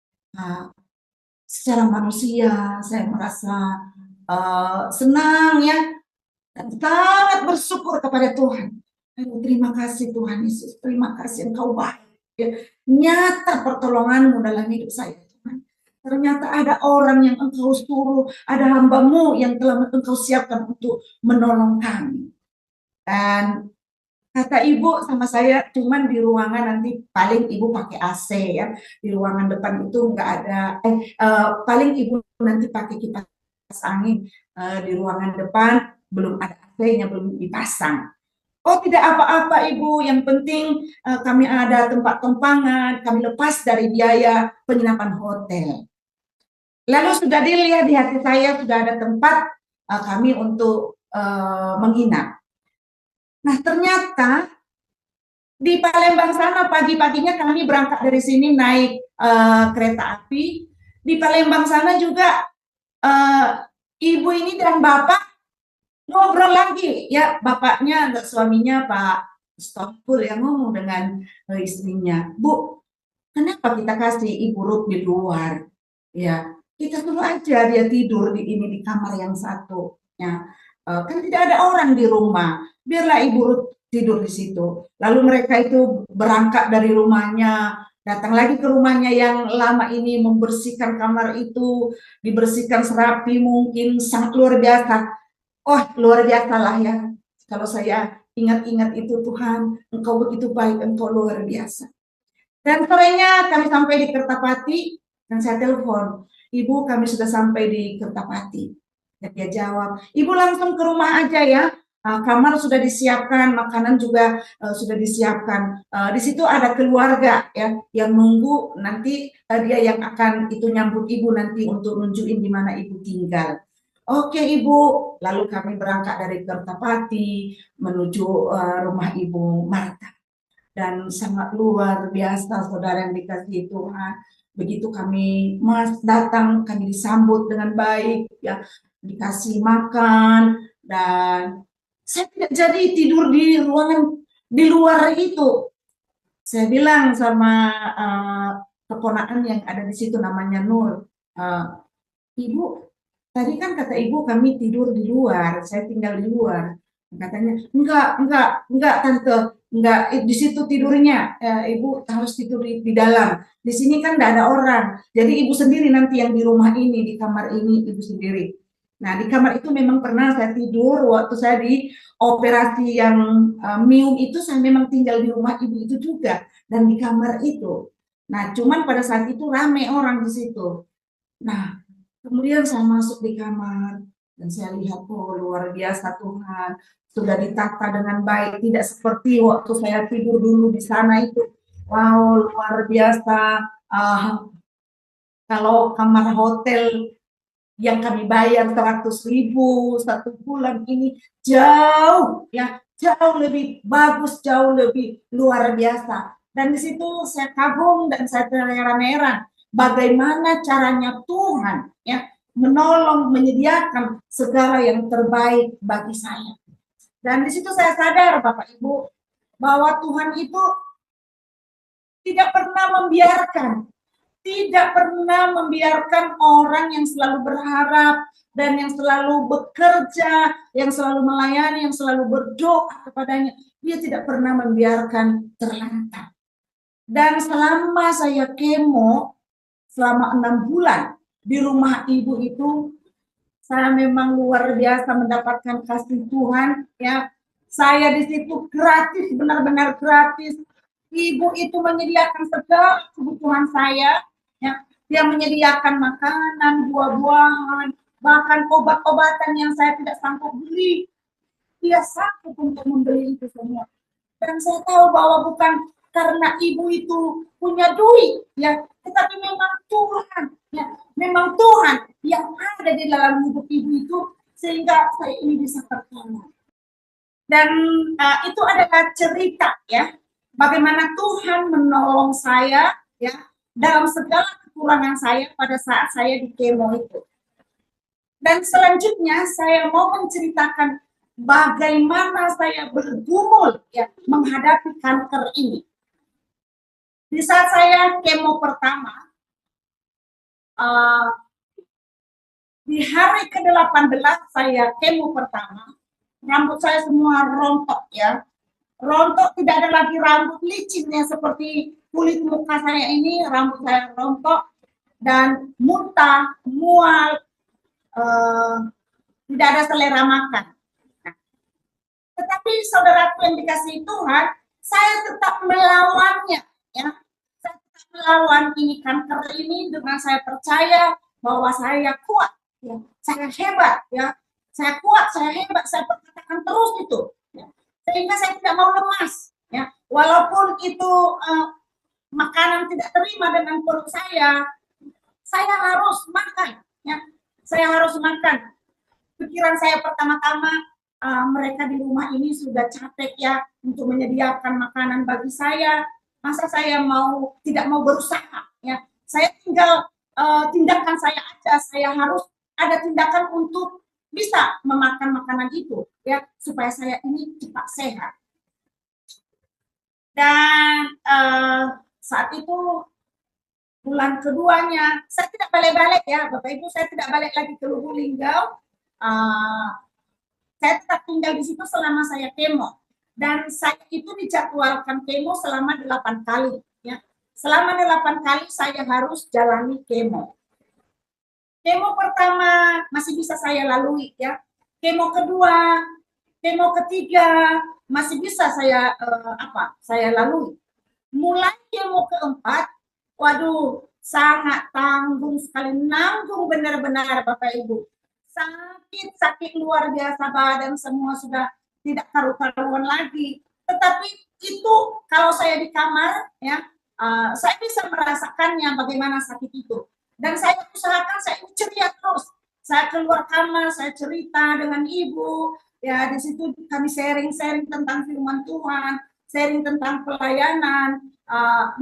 Secara manusia saya merasa senang ya, dan sangat bersyukur kepada Tuhan. Aduh, terima kasih Tuhan Yesus, terima kasih Engkau baik. Ya, nyata pertolonganmu dalam hidup saya Tuhan. Ternyata ada orang yang Engkau suruh, ada hamba-Mu yang telah Engkau siapkan untuk menolong kami. Dan kata ibu sama saya, cuman di ruangan nanti paling ibu pakai AC ya. Di ruangan depan itu nggak ada, paling ibu nanti pakai kipas angin. Di ruangan depan belum ada AC-nya, belum dipasang. Oh tidak apa-apa ibu, yang penting kami ada tempat tumpangan, kami lepas dari biaya penginapan hotel. Lalu sudah dilihat di hati saya sudah ada tempat kami untuk menginap. Nah ternyata di Palembang sana pagi-paginya kami berangkat dari sini naik kereta api. Di Palembang sana juga ibu ini dan bapak ngobrol lagi ya, bapaknya suaminya Pak Stokpul yang ngomong dengan istrinya, Bu, kenapa kita kasih Ibu Ruth di luar? Ya, kita suruh aja dia tidur di ini di kamar yang satu. Ya, kan tidak ada orang di rumah. Biarlah Ibu Ruth tidur di situ. Lalu mereka itu berangkat dari rumahnya, datang lagi ke rumahnya yang lama ini, membersihkan kamar itu, dibersihkan serapi mungkin sangat luar biasa. Oh, luar biasa lah ya. Kalau saya ingat-ingat itu, Tuhan, Engkau begitu baik, Engkau luar biasa. Dan sorenya kami sampai di Kertapati, dan saya telepon, Ibu kami sudah sampai di Kertapati. Dan dia jawab, Ibu langsung ke rumah aja ya, kamar sudah disiapkan, makanan juga sudah disiapkan. Di situ ada keluarga ya yang nunggu, nanti dia yang akan itu nyambut Ibu nanti untuk nunjukin di mana Ibu tinggal. Oke Ibu, lalu kami berangkat dari Kertapati menuju rumah Ibu Marta. Dan sangat luar biasa saudara yang dikasihi Tuhan. Begitu kami datang, kami disambut dengan baik, ya, dikasih makan, dan saya tidak jadi tidur di ruangan di luar itu. Saya bilang sama keponakan yang ada di situ namanya Nur, Ibu, tadi kan kata Ibu kami tidur di luar, saya tinggal di luar. Katanya, enggak Tante, enggak di situ tidurnya, Ibu harus tidur di dalam. Di sini kan enggak ada orang, jadi Ibu sendiri nanti yang di rumah ini, di kamar ini Ibu sendiri. Nah di kamar itu memang pernah saya tidur waktu saya di operasi yang mium itu, saya memang tinggal di rumah Ibu itu juga dan di kamar itu. Nah cuman pada saat itu rame orang di situ. Nah kemudian saya masuk di kamar dan saya lihat, oh luar biasa Tuhan, sudah ditata dengan baik, tidak seperti waktu saya tidur dulu di sana itu. Wow, luar biasa. Uh, Kalau kamar hotel yang kami bayar 100.000 satu bulan ini jauh ya, jauh lebih bagus, jauh lebih luar biasa. Dan di situ saya kagum dan saya terheran-heran bagaimana caranya Tuhan ya menolong, menyediakan segala yang terbaik bagi saya. Dan di situ saya sadar Bapak Ibu bahwa Tuhan itu tidak pernah membiarkan, tidak pernah membiarkan orang yang selalu berharap dan yang selalu bekerja, yang selalu melayani, yang selalu berdoa kepadanya. Dia tidak pernah membiarkan terlantar. Dan selama saya kemo, selama 6 bulan di rumah ibu itu, saya memang luar biasa mendapatkan kasih Tuhan. Ya, saya di situ gratis, benar-benar gratis. Ibu itu menyediakan segala kebutuhan saya. Ya, dia menyediakan makanan, buah-buahan, bahkan obat-obatan yang saya tidak sanggup beli. Dia sanggup untuk membeli itu semua. Dan saya tahu bahwa bukan karena ibu itu punya duit, ya, tetapi memang Tuhan, ya, memang Tuhan yang ada di dalam hidup ibu itu sehingga saya ini bisa tertolong. Dan itu adalah cerita, ya, bagaimana Tuhan menolong saya, ya, dalam segala kekurangan saya pada saat saya di kemo itu. Dan selanjutnya saya mau menceritakan bagaimana saya bergumul ya menghadapi kanker ini. Di saat saya kemo pertama, Di hari ke-18 saya kemo pertama, rambut saya semua rontok ya. Rontok, tidak ada lagi rambut licinnya seperti kulit muka saya ini, rambut saya rontok dan muntah, mual, eh, tidak ada selera makan. Nah, tetapi saudaraku yang dikasihi Tuhan, saya tetap melawannya, ya. Saya tetap melawan ini kanker ini dengan saya percaya bahwa saya kuat, ya. Saya hebat, ya. Saya kuat, saya hebat, saya perkatakan terus itu, ya. Sehingga saya tidak mau lemas, ya. Walaupun itu makanan tidak terima dengan perut saya harus makan, ya. Saya harus makan. Pikiran saya pertama-tama, mereka di rumah ini sudah capek ya untuk menyediakan makanan bagi saya. Masa saya tidak mau berusaha ya. Saya tinggal tindakan saya aja. Saya harus ada tindakan untuk bisa memakan makanan itu ya supaya saya ini cepat sehat. Dan saat itu bulan keduanya saya tidak balik-balik ya Bapak Ibu, saya tidak balik lagi ke Lubuk Linggau. Saya tetap tinggal di situ selama saya kemo, dan saya itu dijadwalkan kemo selama 8 kali ya. Selama 8 kali saya harus jalani kemo. Kemo pertama masih bisa saya lalui ya. Kemo kedua, kemo ketiga masih bisa saya lalui. Mulai kemo keempat, waduh, sangat tanggung sekali, nanggung benar-benar Bapak Ibu. Sakit luar biasa, badan semua sudah tidak karu-karuan lagi. Tetapi itu kalau saya di kamar ya, saya bisa merasakannya bagaimana sakit itu. Dan saya usahakan saya ceria terus. Saya keluar kamar, saya cerita dengan ibu, ya di situ kami sharing tentang firman Tuhan, sharing tentang pelayanan.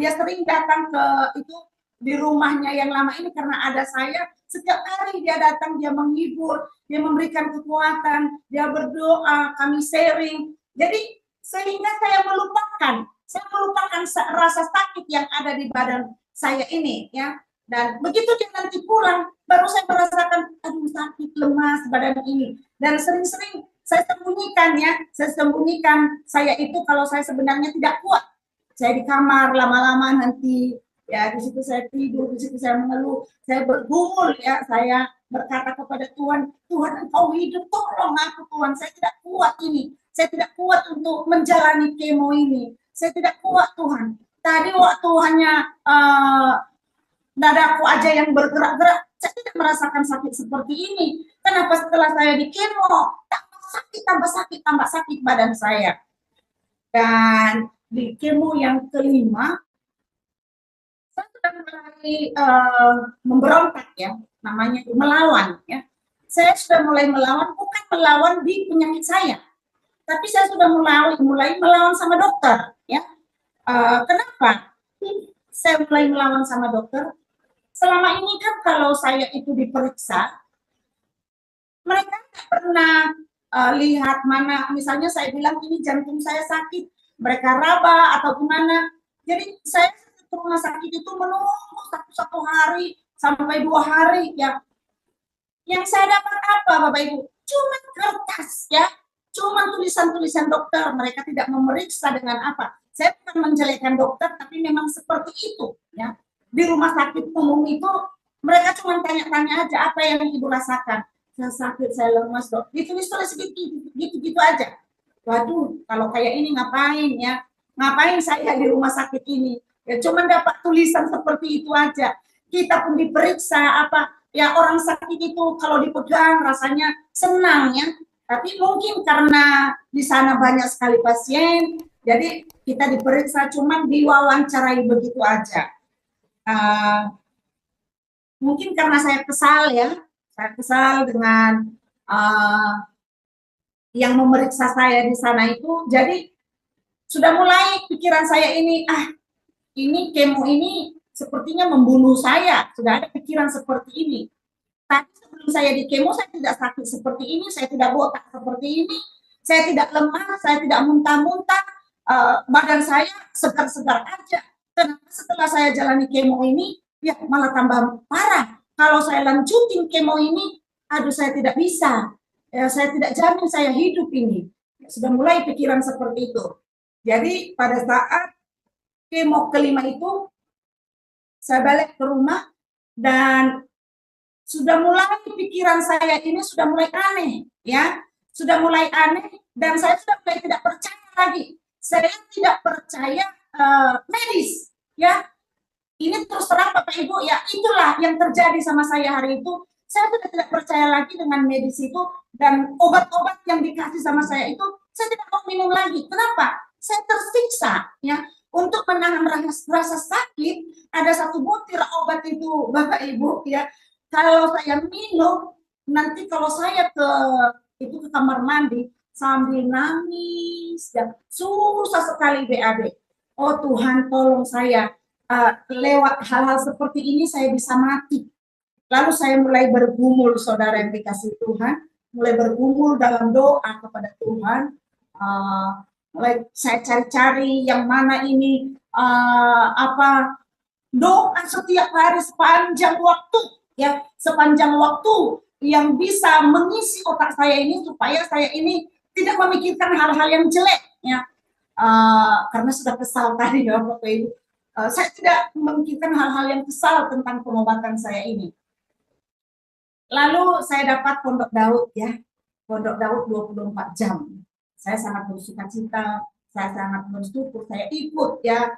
Dia sering datang ke itu di rumahnya yang lama ini karena ada saya. Setiap hari dia datang, dia menghibur, dia memberikan kekuatan, dia berdoa, kami sharing. Jadi sehingga saya melupakan rasa sakit yang ada di badan saya ini ya. Dan begitu dia nanti pulang, baru saya merasakan aduh sakit, lemas badan ini. Dan sering-sering saya sembunyikan ya, saya itu kalau saya sebenarnya tidak kuat. Saya di kamar lama-lama nanti ya di situ saya tidur, di situ saya mengeluh, saya bergumul ya, saya berkata kepada Tuhan, Tuhan Engkau hidup, tolong aku Tuhan, saya tidak kuat ini, saya tidak kuat untuk menjalani kemo ini, saya tidak kuat Tuhan. Tadi waktu hanya dadaku aja yang bergerak-gerak, saya tidak merasakan sakit seperti ini. Kenapa setelah saya di kemo, tambah sakit badan saya. Dan di kemo yang kelima, saya sudah mulai memberontak ya, namanya melawan ya. Saya sudah mulai melawan, bukan melawan di penyakit saya, tapi saya sudah mulai melawan sama dokter ya. Kenapa saya mulai melawan sama dokter? Selama ini kan kalau saya itu diperiksa, mereka tidak pernah lihat mana, misalnya saya bilang ini jantung saya sakit, mereka raba atau gimana. Jadi saya ke rumah sakit itu menunggu satu hari sampai 2 hari ya. Yang saya dapat apa Bapak Ibu? Cuma kertas ya, cuma tulisan-tulisan dokter. Mereka tidak memeriksa dengan apa. Saya bukan menjelekkan dokter, tapi memang seperti itu ya. Di rumah sakit umum itu mereka cuma tanya-tanya aja apa yang ibu rasakan. Saya sakit, saya lemas dok. Ditulis-tulis gitu aja. Waduh, kalau kayak ini ngapain ya? Ngapain saya di rumah sakit ini? Ya cuma dapat tulisan seperti itu aja. Kita pun diperiksa apa ya, orang sakit itu kalau dipegang rasanya senang ya. Tapi mungkin karena di sana banyak sekali pasien, jadi kita diperiksa cuman diwawancarai begitu aja. Mungkin karena saya kesal ya, saya kesal dengan yang memeriksa saya di sana itu, jadi sudah mulai pikiran saya ini, ini kemo ini sepertinya membunuh saya, sudah ada pikiran seperti ini. Tapi sebelum saya di kemo, saya tidak sakit seperti ini, saya tidak botak seperti ini, saya tidak lemah, saya tidak muntah-muntah, badan saya segar-segar aja. Kenapa setelah saya jalani kemo ini, ya malah tambah parah. Kalau saya lanjutin kemo ini, aduh saya tidak bisa, ya, saya tidak jamin saya hidup ini. Sudah mulai pikiran seperti itu. Jadi pada saat kemo kelima itu, saya balik ke rumah dan sudah mulai pikiran saya ini sudah mulai aneh, ya, sudah mulai aneh dan saya sudah mulai tidak percaya lagi. Saya tidak percaya medis, ya. Ini terus terang Bapak Ibu, ya itulah yang terjadi sama saya hari itu. Saya sudah tidak percaya lagi dengan medis itu dan obat-obat yang dikasih sama saya itu saya tidak mau minum lagi. Kenapa? Saya tersiksa, ya, untuk menahan rasa sakit. Ada satu butir obat itu Bapak Ibu, ya. Kalau saya minum, nanti kalau saya ke kamar mandi sambil nangis dan susah sekali BAB. Oh Tuhan, tolong saya, lewat hal-hal seperti ini saya bisa mati. Lalu saya mulai bergumul, saudara yang dikasih Tuhan, mulai bergumul dalam doa kepada Tuhan. Mulai saya cari-cari yang mana ini doa setiap hari sepanjang waktu, ya, sepanjang waktu yang bisa mengisi otak saya ini supaya saya ini tidak memikirkan hal-hal yang jelek, ya. Karena sudah kesal tadi ya Bapak Ibu. Saya tidak memikirkan hal-hal yang kesal tentang pengobatan saya ini. Lalu saya dapat Pondok Daud, ya. Pondok Daud 24 jam. Saya sangat bersuka cita, saya sangat bersyukur, saya ikut, ya,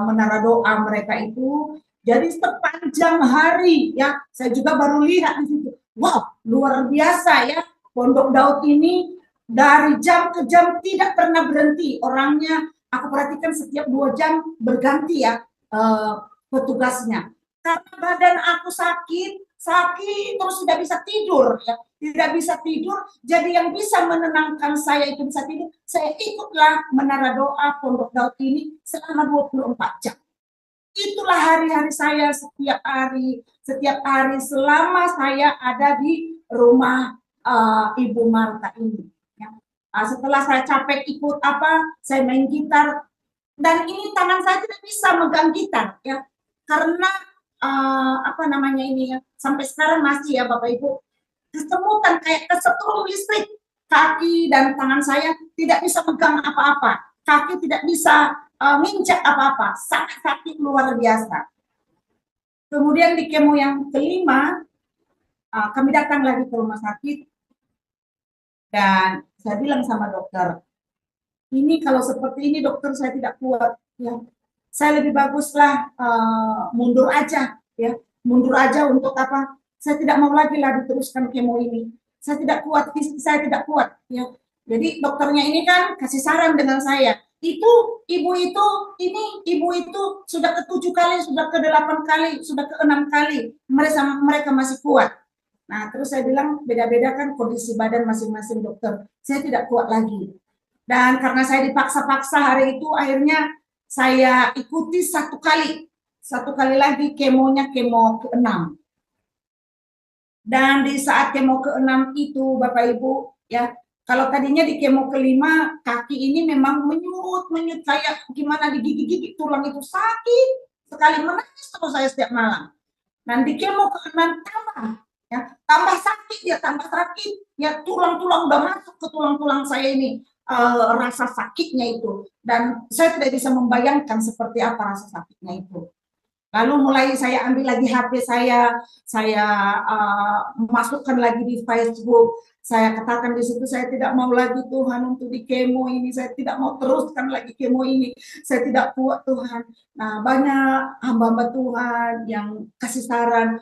menara doa mereka itu. Jadi sepanjang hari, ya, saya juga baru lihat di situ. Wow, luar biasa, ya. Pondok Daud ini dari jam ke jam tidak pernah berhenti. Orangnya aku perhatikan setiap 2 jam berganti, ya, petugasnya. Karena badan aku sakit terus tidak bisa tidur, ya, tidak bisa tidur. Jadi yang bisa menenangkan saya itu bisa tidur. Saya ikutlah menara doa Pondok Daud ini selama 24 jam. Itulah hari-hari saya setiap hari selama saya ada di rumah Ibu Marta ini. Ya. Setelah saya capek ikut saya main gitar dan ini tangan saya tidak bisa megang gitar, ya, karena ini ya, sampai sekarang masih, ya Bapak Ibu, kesemutan kayak kesetrum listrik. Kaki dan tangan saya tidak bisa megang apa-apa, kaki tidak bisa nginjak apa-apa, sangat sakit luar biasa. Kemudian di kemo yang kelima, kami datang lagi ke rumah sakit dan saya bilang sama dokter, ini kalau seperti ini dokter saya tidak kuat, ya. Saya lebih baguslah mundur aja, ya, mundur aja untuk apa? Saya tidak mau lagi lah diteruskan kemo ini. Saya tidak kuat, fisik saya tidak kuat, ya. Jadi dokternya ini kan kasih saran dengan saya. Ibu itu sudah ke-7 kali, sudah ke-8 kali, sudah ke-6 kali. Mereka masih kuat. Nah, terus saya bilang beda-beda kan kondisi badan masing-masing dokter. Saya tidak kuat lagi. Dan karena saya dipaksa-paksa hari itu, akhirnya saya ikuti satu kali lagi kemonya, kemo ke-6. Dan di saat kemo ke-6 itu Bapak Ibu, ya, kalau tadinya di kemo kelima kaki ini memang menyut kayak gimana digigit-gigit, tulang itu sakit sekali, menangis terus saya setiap malam. Dan di kemo ke-6 tambah sakit, ya, tulang-tulang udah masuk ke tulang-tulang saya ini. Rasa sakitnya itu, dan saya tidak bisa membayangkan seperti apa rasa sakitnya itu. Lalu mulai saya ambil lagi HP saya masukkan lagi di Facebook, saya katakan di situ saya tidak mau lagi Tuhan untuk di kemo ini, saya tidak mau teruskan lagi kemo ini, saya tidak kuat Tuhan. Nah, banyak hamba-hamba Tuhan yang kasih saran,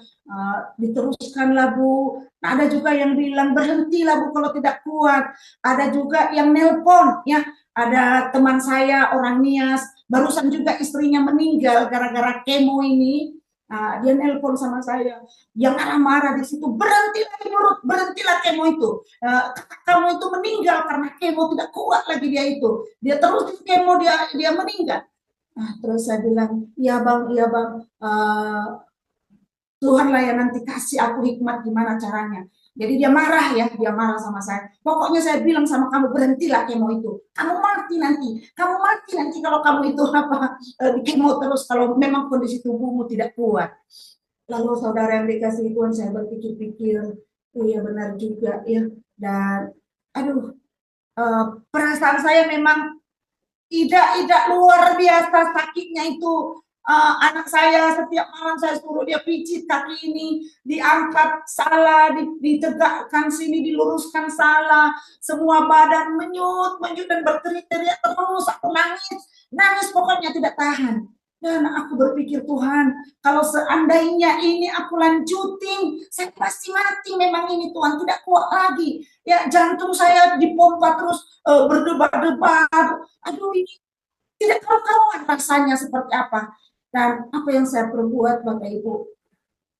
diteruskanlah Bu. Nah, ada juga yang bilang berhentilah Bu kalau tidak kuat. Ada juga yang nelpon, ya, ada teman saya orang Nias, barusan juga istrinya meninggal gara-gara kemo ini. Nah, dia nelpon sama saya, yang marah-marah di situ, berhentilah kemo itu. Kamu itu meninggal karena kemo, tidak kuat lagi dia terus di kemo, dia meninggal. Nah, terus saya bilang, iya bang, Tuhan lah yang nanti kasih aku hikmat gimana caranya. Jadi dia marah sama saya. Pokoknya saya bilang sama kamu, berhentilah kemo itu. Kamu mati nanti kalau kamu itu di kemo terus, kalau memang kondisi tubuhmu tidak kuat. Lalu saudara yang dikasih Tuhan, saya berpikir-pikir, Oh iya benar juga ya. Dan aduh, perasaan saya memang tidak luar biasa sakitnya itu. Anak saya setiap malam saya suruh dia pijit kaki ini, diangkat salah, ditegakkan sini, diluruskan salah, semua badan menyut dan berteriak-teriak terus. Aku nangis pokoknya tidak tahan. Dan aku berpikir, Tuhan, kalau seandainya ini aku lanjutin, saya pasti mati memang ini Tuhan, tidak kuat lagi. Ya jantung saya dipompa terus, berdebar-debar. Aduh, ini tidak karu-karuan rasanya seperti apa. Dan apa yang saya perbuat, Bapak Ibu,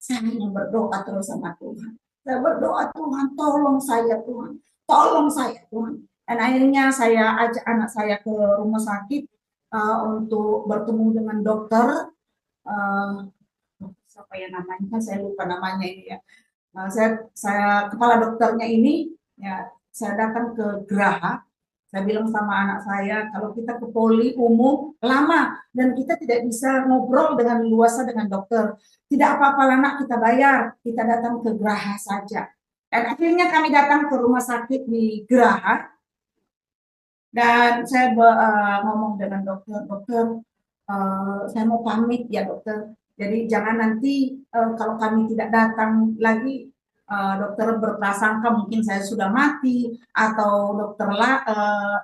saya hanya berdoa terus sama Tuhan. Saya berdoa, Tuhan, tolong saya, Tuhan. Tolong saya, Tuhan. Dan akhirnya saya ajak anak saya ke rumah sakit untuk bertemu dengan dokter. Uh, Siapa ya namanya? Saya lupa namanya ini ya. Saya kepala dokternya ini, ya, saya datang ke Geraha. Saya bilang sama anak saya, kalau kita ke poli umum lama dan kita tidak bisa ngobrol dengan luasa dengan dokter. Tidak apa-apa anak, kita bayar, kita datang ke Geraha saja. Dan akhirnya kami datang ke rumah sakit di Geraha dan saya ngomong dengan dokter, saya mau pamit ya dokter. Jadi jangan nanti kalau kami tidak datang lagi, dokter berprasangka mungkin saya sudah mati atau dokter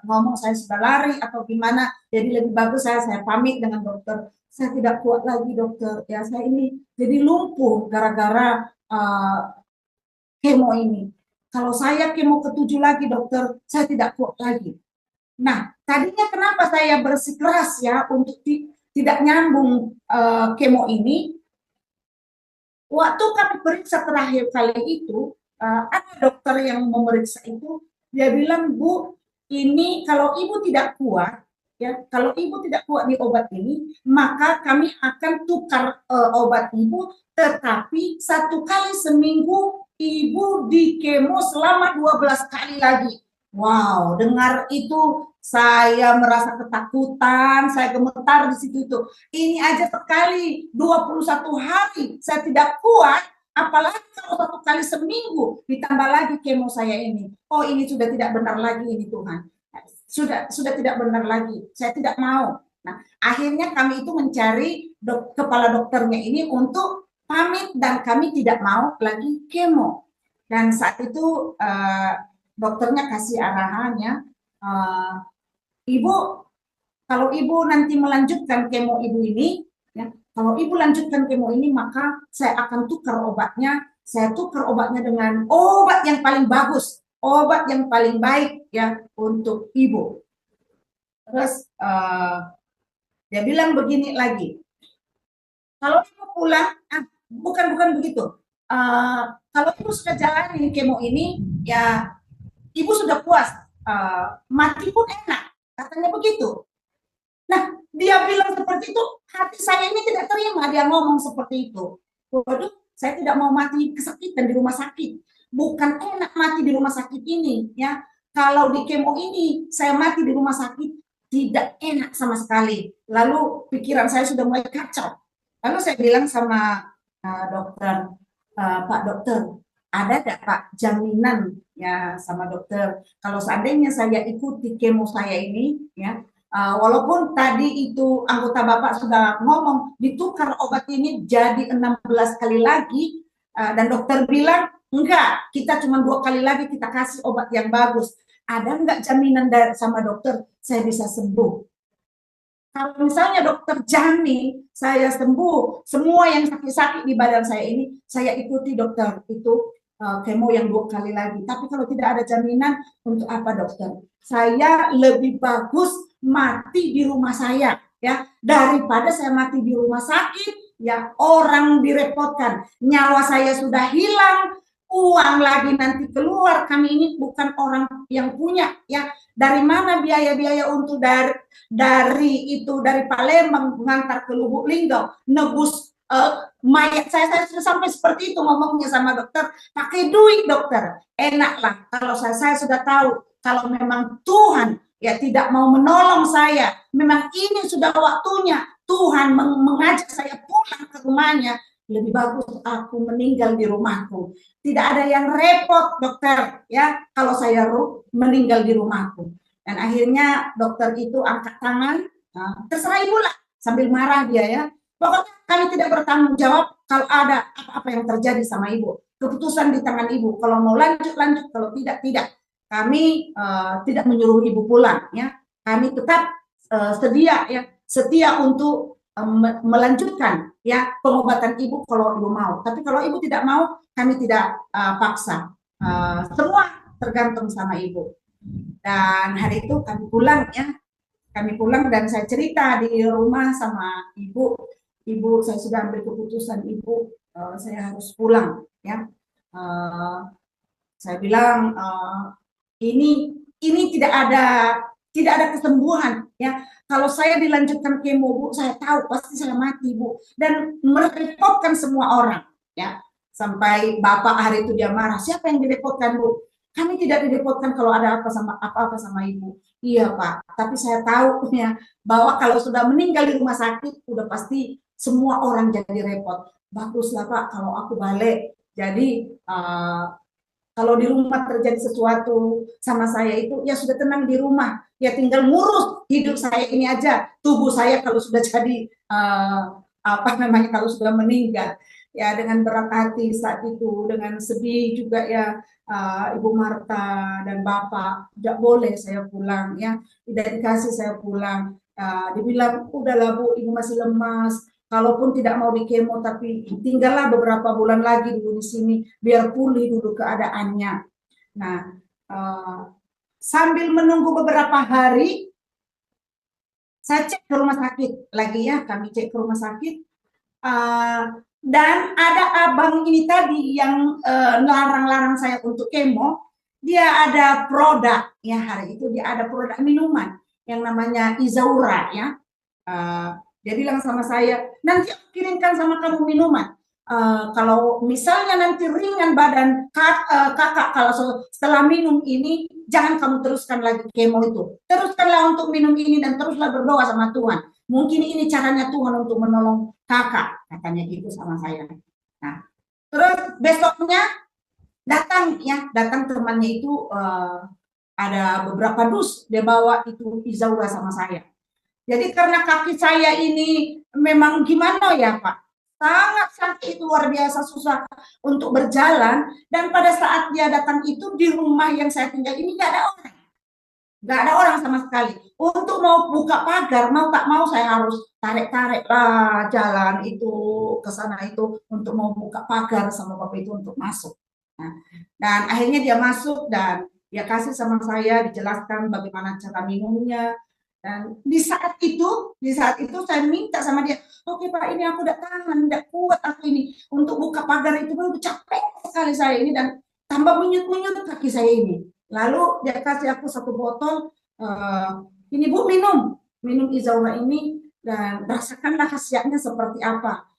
ngomong saya sudah lari atau gimana. Jadi lebih bagus saya pamit dengan dokter. Saya tidak kuat lagi dokter. Ya saya ini jadi lumpuh gara-gara kemo ini. Kalau saya kemo ketujuh lagi dokter, saya tidak kuat lagi. Nah, tadinya kenapa saya bersikeras ya untuk tidak nyambung kemo ini. Waktu kami periksa terakhir kali itu, ada dokter yang memeriksa itu, dia bilang, Bu, ini kalau ibu tidak kuat, ya, kalau ibu tidak kuat di obat ini, maka kami akan tukar obat ibu, tetapi 1 kali seminggu ibu di kemo selama 12 kali lagi. Wow, dengar itu saya merasa ketakutan, saya gemetar di situ itu. Ini aja sekali 21 hari saya tidak kuat, apalagi kalau 1 kali seminggu ditambah lagi kemo saya ini. Oh, ini sudah tidak benar lagi ini Tuhan. Sudah tidak benar lagi. Saya tidak mau. Nah, akhirnya kami itu mencari kepala dokternya ini untuk pamit dan kami tidak mau lagi kemo. Dan saat itu dokternya kasih arahannya, Ibu, kalau ibu nanti melanjutkan kemo ibu ini, ya, kalau ibu lanjutkan kemo ini, maka saya akan tukar obatnya. Saya tukar obatnya dengan obat yang paling bagus, obat yang paling baik ya untuk ibu. Terus dia bilang begini lagi, kalau ibu pulang, bukan begitu. Kalau ibu sudah jalani kemo ini, ya ibu sudah puas, mati pun enak, katanya begitu. Nah, dia bilang seperti itu, hati saya ini tidak terima dia ngomong seperti itu. Waduh, saya tidak mau mati kesakitan di rumah sakit. Bukan enak mati di rumah sakit ini, ya. Kalau di kemo ini, saya mati di rumah sakit, tidak enak sama sekali. Lalu pikiran saya sudah mulai kacau. Lalu saya bilang sama dokter, Pak dokter, ada tidak Pak jaminan ya sama dokter kalau seandainya saya ikuti kemo saya ini ya, walaupun tadi itu anggota Bapak sudah ngomong ditukar obat ini jadi 16 kali lagi, dan dokter bilang enggak, kita cuma 2 kali lagi kita kasih obat yang bagus. Ada enggak jaminan dari sama dokter saya bisa sembuh? Kalau misalnya dokter jamin saya sembuh, semua yang sakit-sakit di badan saya ini, saya ikuti dokter itu kemo yang 2 kali lagi. Tapi kalau tidak ada jaminan, untuk apa dokter? Saya lebih bagus mati di rumah saya, ya, daripada saya mati di rumah sakit, ya orang direpotkan, nyawa saya sudah hilang, uang lagi nanti keluar. Kami ini bukan orang yang punya, ya. Dari mana biaya-biaya untuk dari Palembang mengantar ke Lubuk Linggau, nebus mayat saya sudah sampai seperti itu ngomongnya sama dokter, pakai duit dokter, enaklah kalau saya sudah tahu kalau memang Tuhan ya tidak mau menolong saya, memang ini sudah waktunya Tuhan mengajak saya pulang ke rumahnya, lebih bagus aku meninggal di rumahku. Tidak ada yang repot dokter ya kalau saya meninggal di rumahku. Dan akhirnya dokter itu angkat tangan, terserah ibu lah, sambil marah dia ya. Pokoknya kami tidak bertanggung jawab kalau ada apa-apa yang terjadi sama ibu. Keputusan di tangan ibu. Kalau mau lanjut lanjut, kalau tidak tidak. Kami tidak menyuruh ibu pulang ya. Kami tetap sedia ya, setia untuk melanjutkan ya pengobatan ibu kalau ibu mau. Tapi kalau ibu tidak mau, kami tidak paksa. Semua tergantung sama ibu. Dan hari itu kami pulang ya, kami pulang dan saya cerita di rumah sama ibu. Ibu, saya sudah ambil keputusan ibu, saya harus pulang ya. Saya bilang ini tidak ada kesembuhan ya. Kalau saya dilanjutkan kemo Bu, saya tahu pasti saya mati Bu, dan merepotkan semua orang ya. Sampai bapak hari itu dia marah, siapa yang direpotkan Bu? Kami tidak direpotkan kalau ada apa-apa sama ibu. Iya Pak, tapi saya tahu ya bahwa kalau sudah meninggal di rumah sakit udah pasti semua orang jadi repot. Baguslah Pak kalau aku balik. Jadi kalau di rumah terjadi sesuatu sama saya itu ya sudah tenang di rumah, ya tinggal ngurus hidup saya ini aja, tubuh saya kalau sudah jadi apa namanya, kalau sudah meninggal. Ya dengan berat hati saat itu, dengan sedih juga ya, Ibu Marta dan Bapak, tidak boleh saya pulang ya, tidak dikasih saya pulang. Dibilang udahlah Bu, Ibu masih lemas, kalaupun tidak mau di kemo tapi tinggallah beberapa bulan lagi dulu di sini biar pulih dulu keadaannya. Nah, sambil menunggu beberapa hari, saya cek ke rumah sakit lagi ya, kami cek ke rumah sakit, dan ada abang ini tadi yang larang-larang saya untuk kemo. Dia ada produk ya, hari itu dia ada produk minuman yang namanya Izaura ya. Dia bilang sama saya, nanti aku kirimkan sama kamu minuman. Kalau misalnya nanti ringan badan kakak, kalau setelah minum ini, jangan kamu teruskan lagi kemo itu. Teruskanlah untuk minum ini dan teruslah berdoa sama Tuhan. Mungkin ini caranya Tuhan untuk menolong kakak, katanya gitu sama saya. Nah, terus besoknya datang temannya itu, ada beberapa dus dia bawa itu Izaura sama saya. Jadi karena kaki saya ini memang gimana ya Pak, sangat sakit, luar biasa susah untuk berjalan, dan pada saat dia datang itu di rumah yang saya tinggal ini nggak ada orang sama sekali. Untuk mau buka pagar, mau tak mau saya harus tarik-tarik lah jalan itu ke sana itu untuk mau buka pagar sama bapak itu untuk masuk. Nah, dan akhirnya dia masuk dan dia kasih sama saya, dijelaskan bagaimana cara minumnya. Dan di saat itu saya minta sama dia, oke Pak, ini aku udah tahan, udah kuat aku ini untuk buka pagar itu, udah capek sekali saya ini dan tambah menyut-menyut kaki saya ini. Lalu dia kasih aku satu botol, ini Bu, minum Izaura ini dan rasakanlah khasiatnya seperti apa.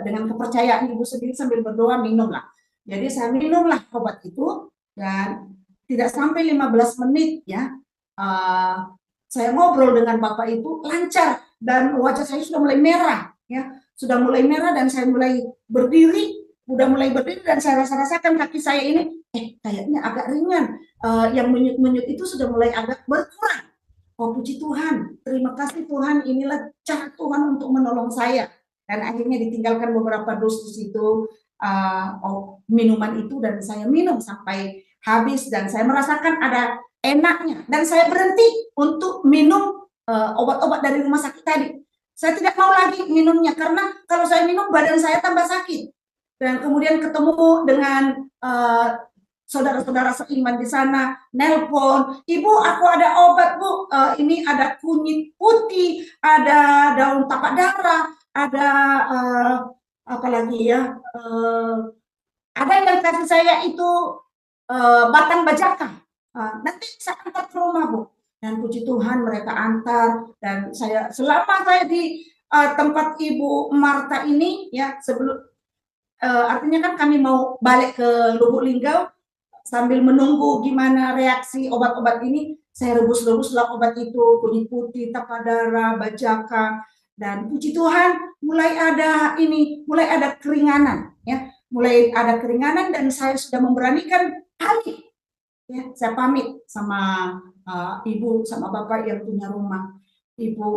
Dengan kepercayaan ibu sendiri sambil berdoa minumlah. Jadi saya minumlah obat itu dan tidak sampai 15 menit ya, saya ngobrol dengan bapak itu lancar dan wajah saya sudah mulai merah ya, sudah mulai merah dan saya mulai berdiri, dan saya rasakan kaki saya ini kayaknya agak ringan, yang menyut-menyut itu sudah mulai agak berkurang. Oh puji Tuhan, terima kasih Tuhan, inilah cara Tuhan untuk menolong saya. Dan akhirnya ditinggalkan beberapa dosis itu, minuman itu, dan saya minum sampai habis dan saya merasakan ada enaknya dan saya berhenti untuk minum obat-obat dari rumah sakit tadi. Saya tidak mau lagi minumnya karena kalau saya minum badan saya tambah sakit. Dan kemudian ketemu dengan saudara-saudara seiman di sana, nelpon, Ibu aku ada obat Bu, ini ada kunyit putih, ada daun tapak darah, ada apa lagi ya, ada yang kasih saya itu batang bajaka. Nanti saya antar ke rumah Bu. Dan puji Tuhan mereka antar, dan saya selama saya di tempat Ibu Marta ini ya, sebelum artinya kan kami mau balik ke Lubuk Linggau, sambil menunggu gimana reaksi obat-obat ini, saya rebus-rebuslah obat itu, kunyit putih, tapak darah, bajaka, Dan puji Tuhan mulai ada keringanan ya, mulai ada keringanan dan saya sudah memberanikan pamit ya, saya pamit sama ibu sama bapak yang punya rumah. Ibu,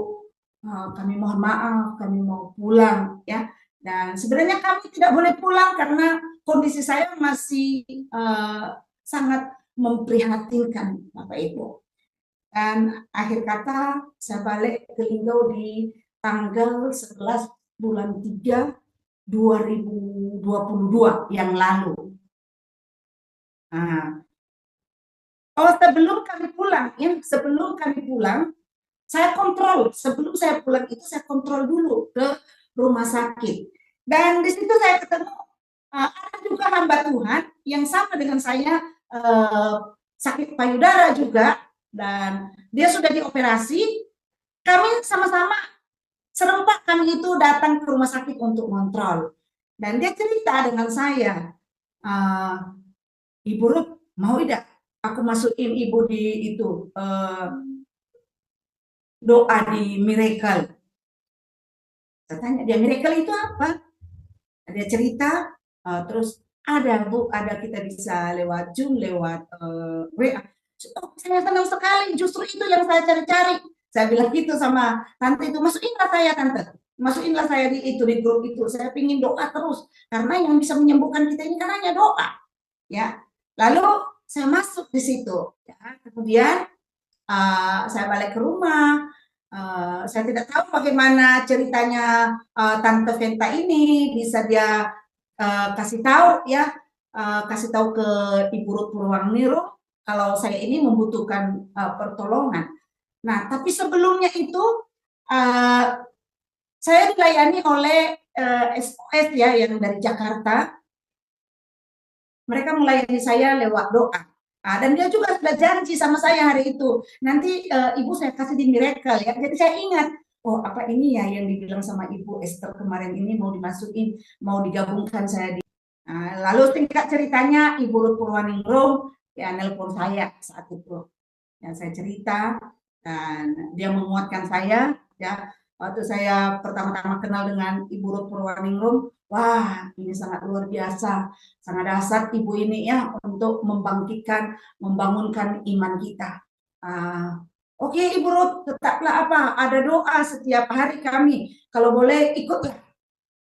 kami mohon maaf, kami mau pulang ya. Dan sebenarnya kami tidak boleh pulang karena kondisi saya masih sangat memprihatinkan Bapak Ibu. Dan akhir kata saya balik ke Indo di tanggal 11 bulan 3 2022 yang lalu. Nah, sebelum kami pulang, saya kontrol. Sebelum saya pulang itu saya kontrol dulu ke rumah sakit. Dan di situ saya ketemu ada juga hamba Tuhan yang sama dengan saya, sakit payudara juga, dan dia sudah dioperasi. Kami sama-sama serempak kami itu datang ke rumah sakit untuk kontrol. Dan dia cerita dengan saya, Ibu Ruth, mau tidak aku masukin ibu di itu doa di Miracle. Saya tanya dia, Miracle itu apa? Dia cerita, terus ada Bu, ada kita bisa lewat Zoom, lewat WA. Oh, saya senang sekali, justru itu yang saya cari-cari. Saya bilang gitu sama tante itu, masukinlah saya tante, masukinlah saya di itu, di grup itu. Saya pingin doa terus, karena yang bisa menyembuhkan kita ini kan hanya doa, ya. Lalu saya masuk di situ, ya. Kemudian saya balik ke rumah. Saya tidak tahu bagaimana ceritanya Tante Venta ini bisa dia kasih tahu ya, kasih tahu ke Ibu Ruth Purwangniro kalau saya ini membutuhkan pertolongan. Nah, tapi sebelumnya itu saya dilayani oleh SOS ya yang dari Jakarta. Mereka melayani saya lewat doa. Dan dia juga sudah janji sama saya hari itu, nanti ibu saya kasih di Miracle ya. Jadi saya ingat, oh apa ini ya yang dibilang sama Ibu Esther kemarin ini mau dimasukin, mau digabungkan saya di. Lalu singkat ceritanya Ibu Ruth Purwaningrum ya nelpon saya saat itu. Ya, saya cerita dan dia menguatkan saya ya. Waktu saya pertama-tama kenal dengan Ibu Ruth Purwaningrum, wah ini sangat luar biasa, sangat dasar ibu ini ya untuk membangkitkan, membangunkan iman kita. Oke, Ibu Ruth, tetaplah ada doa setiap hari kami, kalau boleh ikutlah.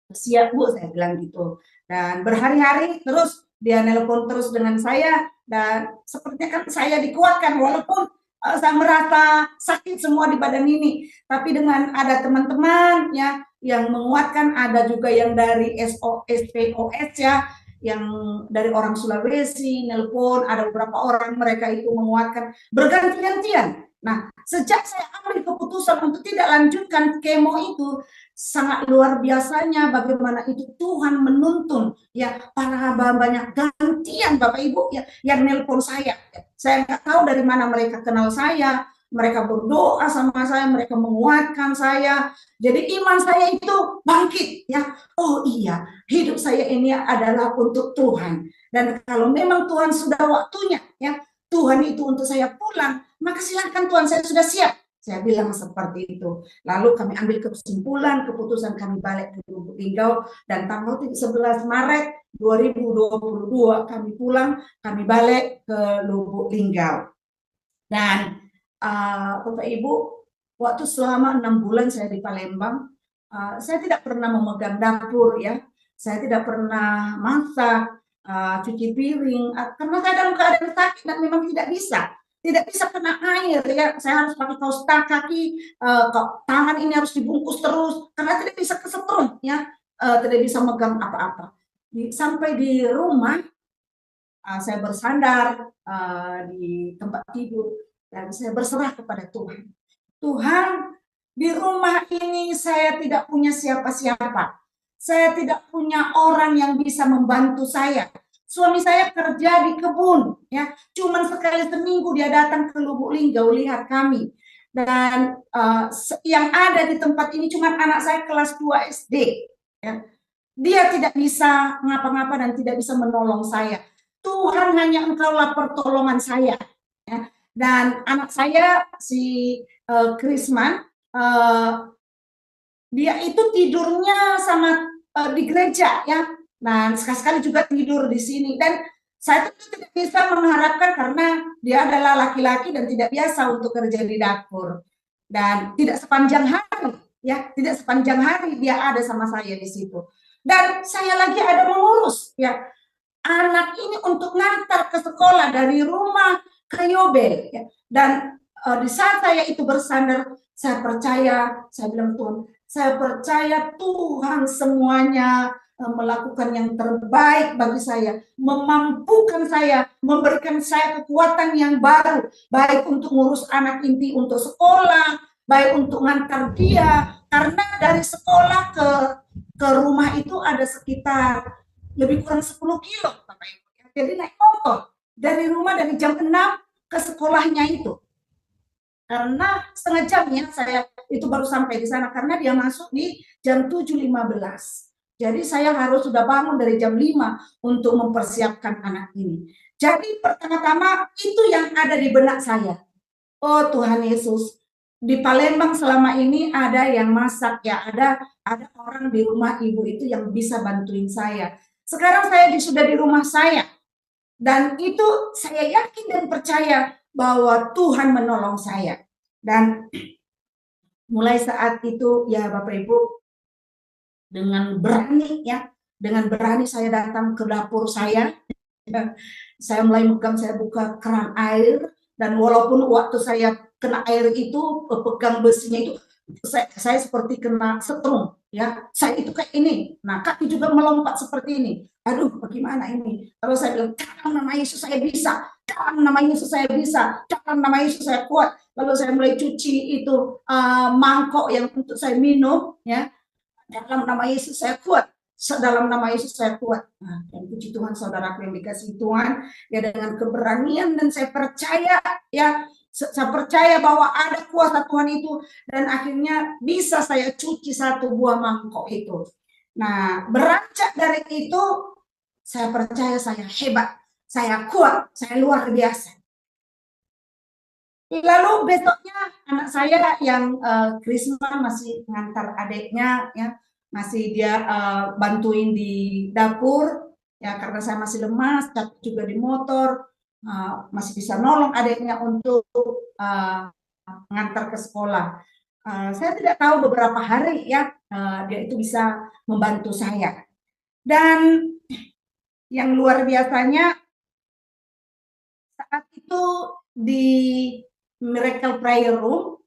Siap Bu, saya bilang gitu. Dan berhari-hari terus dia nelpon terus dengan saya, dan sepertinya kan saya dikuatkan walaupun saya merasa sakit semua di badan ini, tapi dengan ada teman-teman ya yang menguatkan, ada juga yang dari SOS POS ya, yang dari orang Sulawesi nelpon, ada beberapa orang mereka itu menguatkan berganti-gantian. Nah, sejak saya ambil keputusan untuk tidak lanjutkan kemo itu, sangat luar biasanya bagaimana itu Tuhan menuntun ya para hamba-hambanya gantian Bapak Ibu ya yang nelpon saya. Saya nggak tahu dari mana mereka kenal saya, mereka berdoa sama saya, mereka menguatkan saya. Jadi iman saya itu bangkit ya. Oh iya, hidup saya ini adalah untuk Tuhan. Dan kalau memang Tuhan sudah waktunya ya, Tuhan itu untuk saya pulang, maka silahkan Tuhan, saya sudah siap. Saya bilang seperti itu. Lalu kami ambil kesimpulan, keputusan kami balik ke Lubuk Linggau, dan tanggal 11 Maret 2022 kami pulang, kami balik ke Lubuk Linggau. Dan Bapak Ibu, waktu selama 6 bulan saya di Palembang, saya tidak pernah memegang dapur ya, saya tidak pernah masak, cuci piring, karena saya dalam keadaan sakit dan memang tidak bisa kena air ya. Saya harus pakai kaos kaki, tangan ini harus dibungkus terus karena tidak bisa kesetrum ya, tidak bisa megang apa-apa. Sampai di rumah saya bersandar di tempat tidur dan saya berserah kepada Tuhan. Tuhan, di rumah ini saya tidak punya siapa-siapa. Saya tidak punya orang yang bisa membantu saya. Suami saya kerja di kebun, ya. Cuman sekali seminggu dia datang ke Lubuk Linggau lihat kami. Dan yang ada di tempat ini cuma anak saya kelas 2 SD. Ya. Dia tidak bisa ngapa-ngapa dan tidak bisa menolong saya. Tuhan, hanya Engkaulah pertolongan saya. Ya. Dan anak saya si Krisman dia itu tidurnya sama di gereja ya. Nah, sekali-sekali juga tidur di sini dan saya tentu tidak bisa mengharapkan karena dia adalah laki-laki dan tidak biasa untuk kerja di dapur. Dan tidak sepanjang hari ya, tidak sepanjang hari dia ada sama saya di situ. Dan saya lagi ada mengurus ya anak ini untuk ngantar ke sekolah dari rumah ke Yobel ya. Dan di saat saya itu bersandar, saya percaya, saya bilang Tuhan, saya percaya Tuhan semuanya melakukan yang terbaik bagi saya, memampukan saya, memberikan saya kekuatan yang baru, baik untuk ngurus anak inti untuk sekolah, baik untuk ngantar dia, karena dari sekolah ke rumah itu ada sekitar lebih kurang 10 kilo Bapak Ibu. Jadi naik motor dari rumah dari jam 6 ke sekolahnya itu. Karena setengah jam ya saya itu baru sampai di sana karena dia masuk di jam 7.15. Jadi saya harus sudah bangun dari jam 5 untuk mempersiapkan anak ini. Jadi pertama-tama itu yang ada di benak saya. Oh Tuhan Yesus, di Palembang selama ini ada yang masak ya, ada orang di rumah ibu itu yang bisa bantuin saya. Sekarang saya sudah di rumah saya dan itu saya yakin dan percaya bahwa Tuhan menolong saya. Dan mulai saat itu ya Bapak Ibu dengan berani saya datang ke dapur saya. Saya mulai megang, saya buka keran air dan walaupun waktu saya kena air itu pegang besinya itu saya seperti kena setrum ya, saya itu kayak ini, nah kaki juga melompat seperti ini, aduh bagaimana ini, terus saya bilang dalam nama Yesus saya bisa, dalam nama Yesus saya bisa, dalam nama Yesus saya kuat. Lalu saya mulai cuci itu mangkok yang untuk saya minum ya, dalam nama Yesus saya kuat, dalam nama Yesus saya kuat. Nah, dan puji Tuhan saudaraku yang dikasih Tuhan, ya dengan keberanian dan saya percaya ya, saya percaya bahwa ada kuasa Tuhan itu dan akhirnya bisa saya cuci satu buah mangkok itu. Nah, beranjak dari itu saya percaya saya hebat, saya kuat, saya luar biasa. Lalu besoknya anak saya yang Krisma masih ngantar adiknya ya, masih dia bantuin di dapur ya karena saya masih lemas, tapi juga di motor masih bisa nolong adiknya untuk mengantar ke sekolah. Saya tidak tahu beberapa hari ya dia itu bisa membantu saya. Dan yang luar biasanya saat itu di Miracle Prayer Room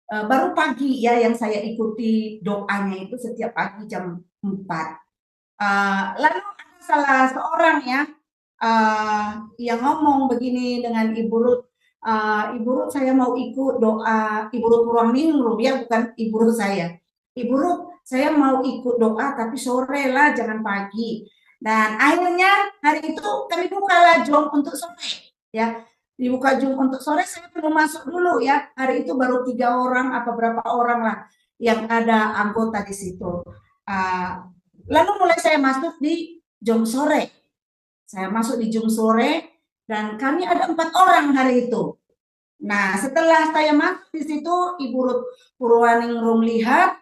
baru pagi ya yang saya ikuti doanya itu setiap pagi jam 4. Lalu ada salah seorang ya yang ngomong begini dengan Ibu Ruth, Ibu Ruth saya mau ikut doa Ibu Ruth Purwaningrum ya, bukan Ibu Ruth saya. Ibu Ruth saya mau ikut doa tapi sore lah jangan pagi. Dan akhirnya hari itu kami bukalah Zoom untuk sore ya, dibuka Zoom untuk sore, saya belum masuk dulu ya, hari itu baru 3 orang apa berapa orang lah yang ada anggota di situ. Lalu mulai saya masuk di Zoom sore, saya masuk di Zoom sore dan kami ada 4 orang hari itu. Nah setelah saya masuk di situ Ibu Ruth Purwaningrum lihat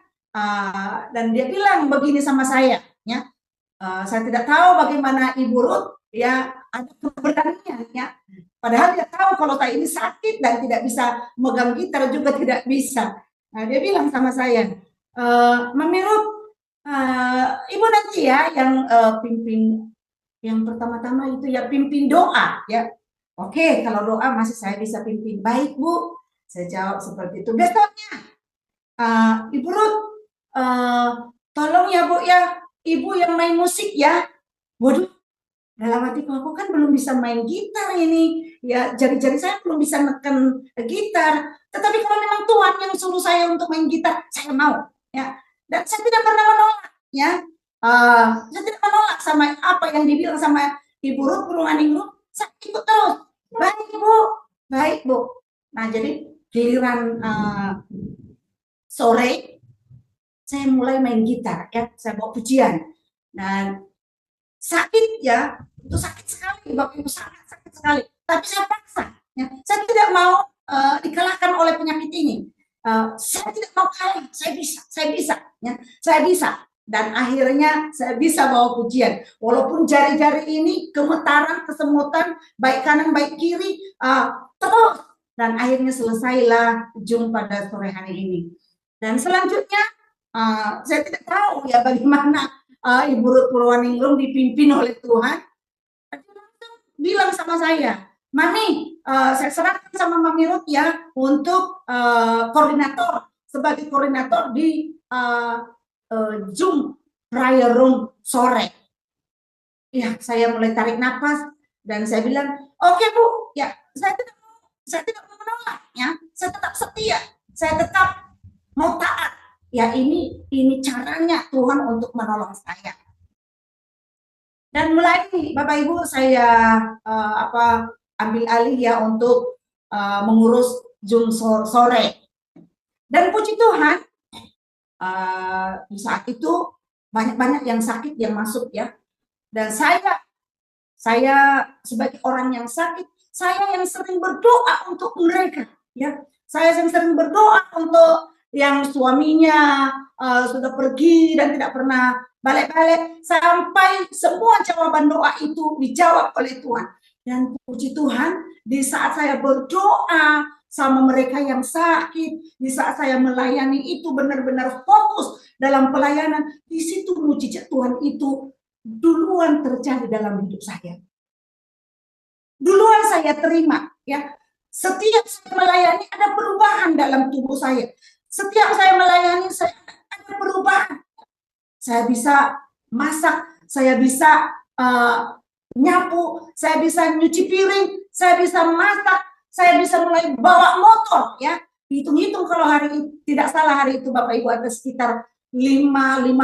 dan dia bilang begini sama saya ya, saya tidak tahu bagaimana Ibu Ruth ya ada keberanian ya, padahal dia tahu kalau saya ini sakit dan tidak bisa megang gitar juga tidak bisa. Nah, dia bilang sama saya, Mami Ruth, Ibu nanti ya yang pimpin, yang pertama-tama itu ya pimpin doa ya. Oke, kalau doa masih saya bisa pimpin. Baik Bu, saya jawab seperti itu. Besoknya, Ibu Ruth, tolong ya Bu ya, Ibu yang main musik ya. Waduh, dalam hatiku aku kan belum bisa main gitar ini ya, jari-jari saya belum bisa neken gitar, tetapi kalau memang Tuhan yang suruh saya untuk main gitar saya mau ya, dan saya tidak pernah menolak ya, saya tidak menolak sama apa yang dibilang sama Ibu Ruth Purwaningrum, saya ikut terus. Baik Bu, baik Bu. Nah jadi giliran sore saya mulai main gitar ya, saya bawa pujian dan sakit ya, itu sakit sekali Bapak Ibu, sangat sakit sekali, tapi saya paksa ya, saya tidak mau dikalahkan oleh penyakit ini. Saya tidak mau kalah, saya bisa, ya, saya bisa. Dan akhirnya saya bisa bawa pujian. Walaupun jari-jari ini gemetaran, kesemutan, baik kanan, baik kiri, terus. Dan akhirnya selesailah Zoom pada sore hari ini. Dan selanjutnya, saya tidak tahu ya bagaimana Ibu Ruth Purwaningrum dipimpin oleh Tuhan. Bilang sama saya, Mami, saya serahkan sama Mami Ruth ya untuk koordinator, sebagai koordinator di Zoom prayer room sore. Ya, saya mulai tarik nafas dan saya bilang, oke Bu, ya saya tidak mau menolak, ya, saya tetap setia, saya tetap mau taat. Ya ini caranya Tuhan untuk menolong saya. Dan mulai Bapak Ibu saya ambil alih ya untuk mengurus Zoom sore. Dan puji Tuhan di saat itu banyak yang sakit yang masuk ya. Dan saya sebagai orang yang sakit, saya yang sering berdoa untuk mereka ya. Saya yang sering berdoa untuk yang suaminya sudah pergi dan tidak pernah balik-balik, sampai semua jawaban doa itu dijawab oleh Tuhan. Dan puji Tuhan, di saat saya berdoa sama mereka yang sakit, di saat saya melayani itu benar-benar fokus dalam pelayanan, di situ mujizat Tuhan itu duluan terjadi dalam hidup saya. Duluan saya terima, ya. Setiap saya melayani ada perubahan dalam tubuh saya. Setiap saya melayani saya ada perubahan. Saya bisa masak, saya bisa nyapu, saya bisa nyuci piring, saya bisa masak, saya bisa mulai bawa motor, ya. Hitung-hitung kalau tidak salah hari itu Bapak Ibu ada sekitar 5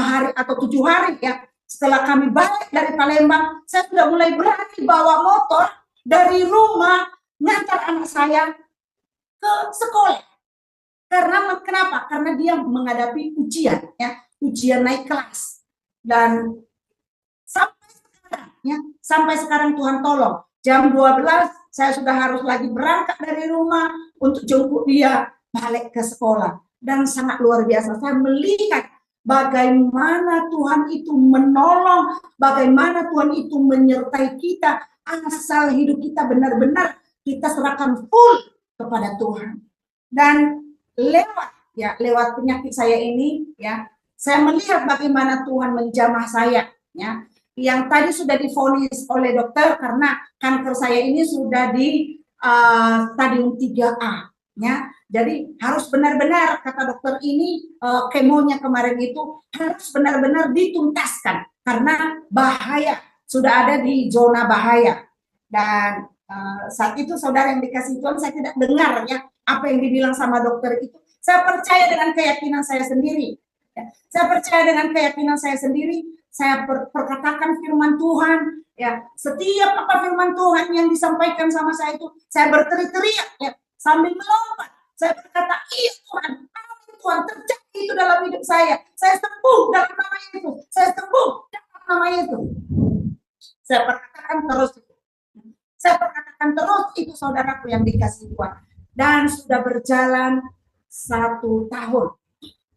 hari atau 7 hari ya. Setelah kami balik dari Palembang, saya sudah mulai berani bawa motor dari rumah ngantar anak saya ke sekolah. Kenapa? Karena dia menghadapi ujian, ya, ujian naik kelas. Dan sampai sekarang Tuhan tolong. Jam 12 saya sudah harus lagi berangkat dari rumah untuk jemput dia balik ke sekolah. Dan sangat luar biasa saya melihat bagaimana Tuhan itu menolong, bagaimana Tuhan itu menyertai kita, asal hidup kita benar-benar kita serahkan full kepada Tuhan. Dan lewat penyakit saya ini, ya, saya melihat bagaimana Tuhan menjamah saya, ya, yang tadi sudah divonis oleh dokter karena kanker saya ini sudah di stadium 3A, ya. Jadi harus benar-benar kata dokter ini kemonya kemarin itu harus benar-benar dituntaskan karena bahaya, sudah ada di zona bahaya. Dan saat itu saudara yang dikasih Tuhan, saya tidak dengar ya apa yang dibilang sama dokter itu. Saya percaya dengan keyakinan saya sendiri. Ya. Saya percaya dengan keyakinan saya sendiri. Saya perkatakan firman Tuhan. Ya, setiap apa firman Tuhan yang disampaikan sama saya itu, saya berteriak ya, sambil melompat. Saya berkata, iya Tuhan, amin Tuhan, terjadi itu dalam hidup saya. Saya sembuh dalam nama Yesus. Saya sembuh dalam nama Yesus. Saya perkatakan terus. Saya perkatakan terus itu saudaraku yang dikasih Tuhan. Dan sudah berjalan 1 tahun.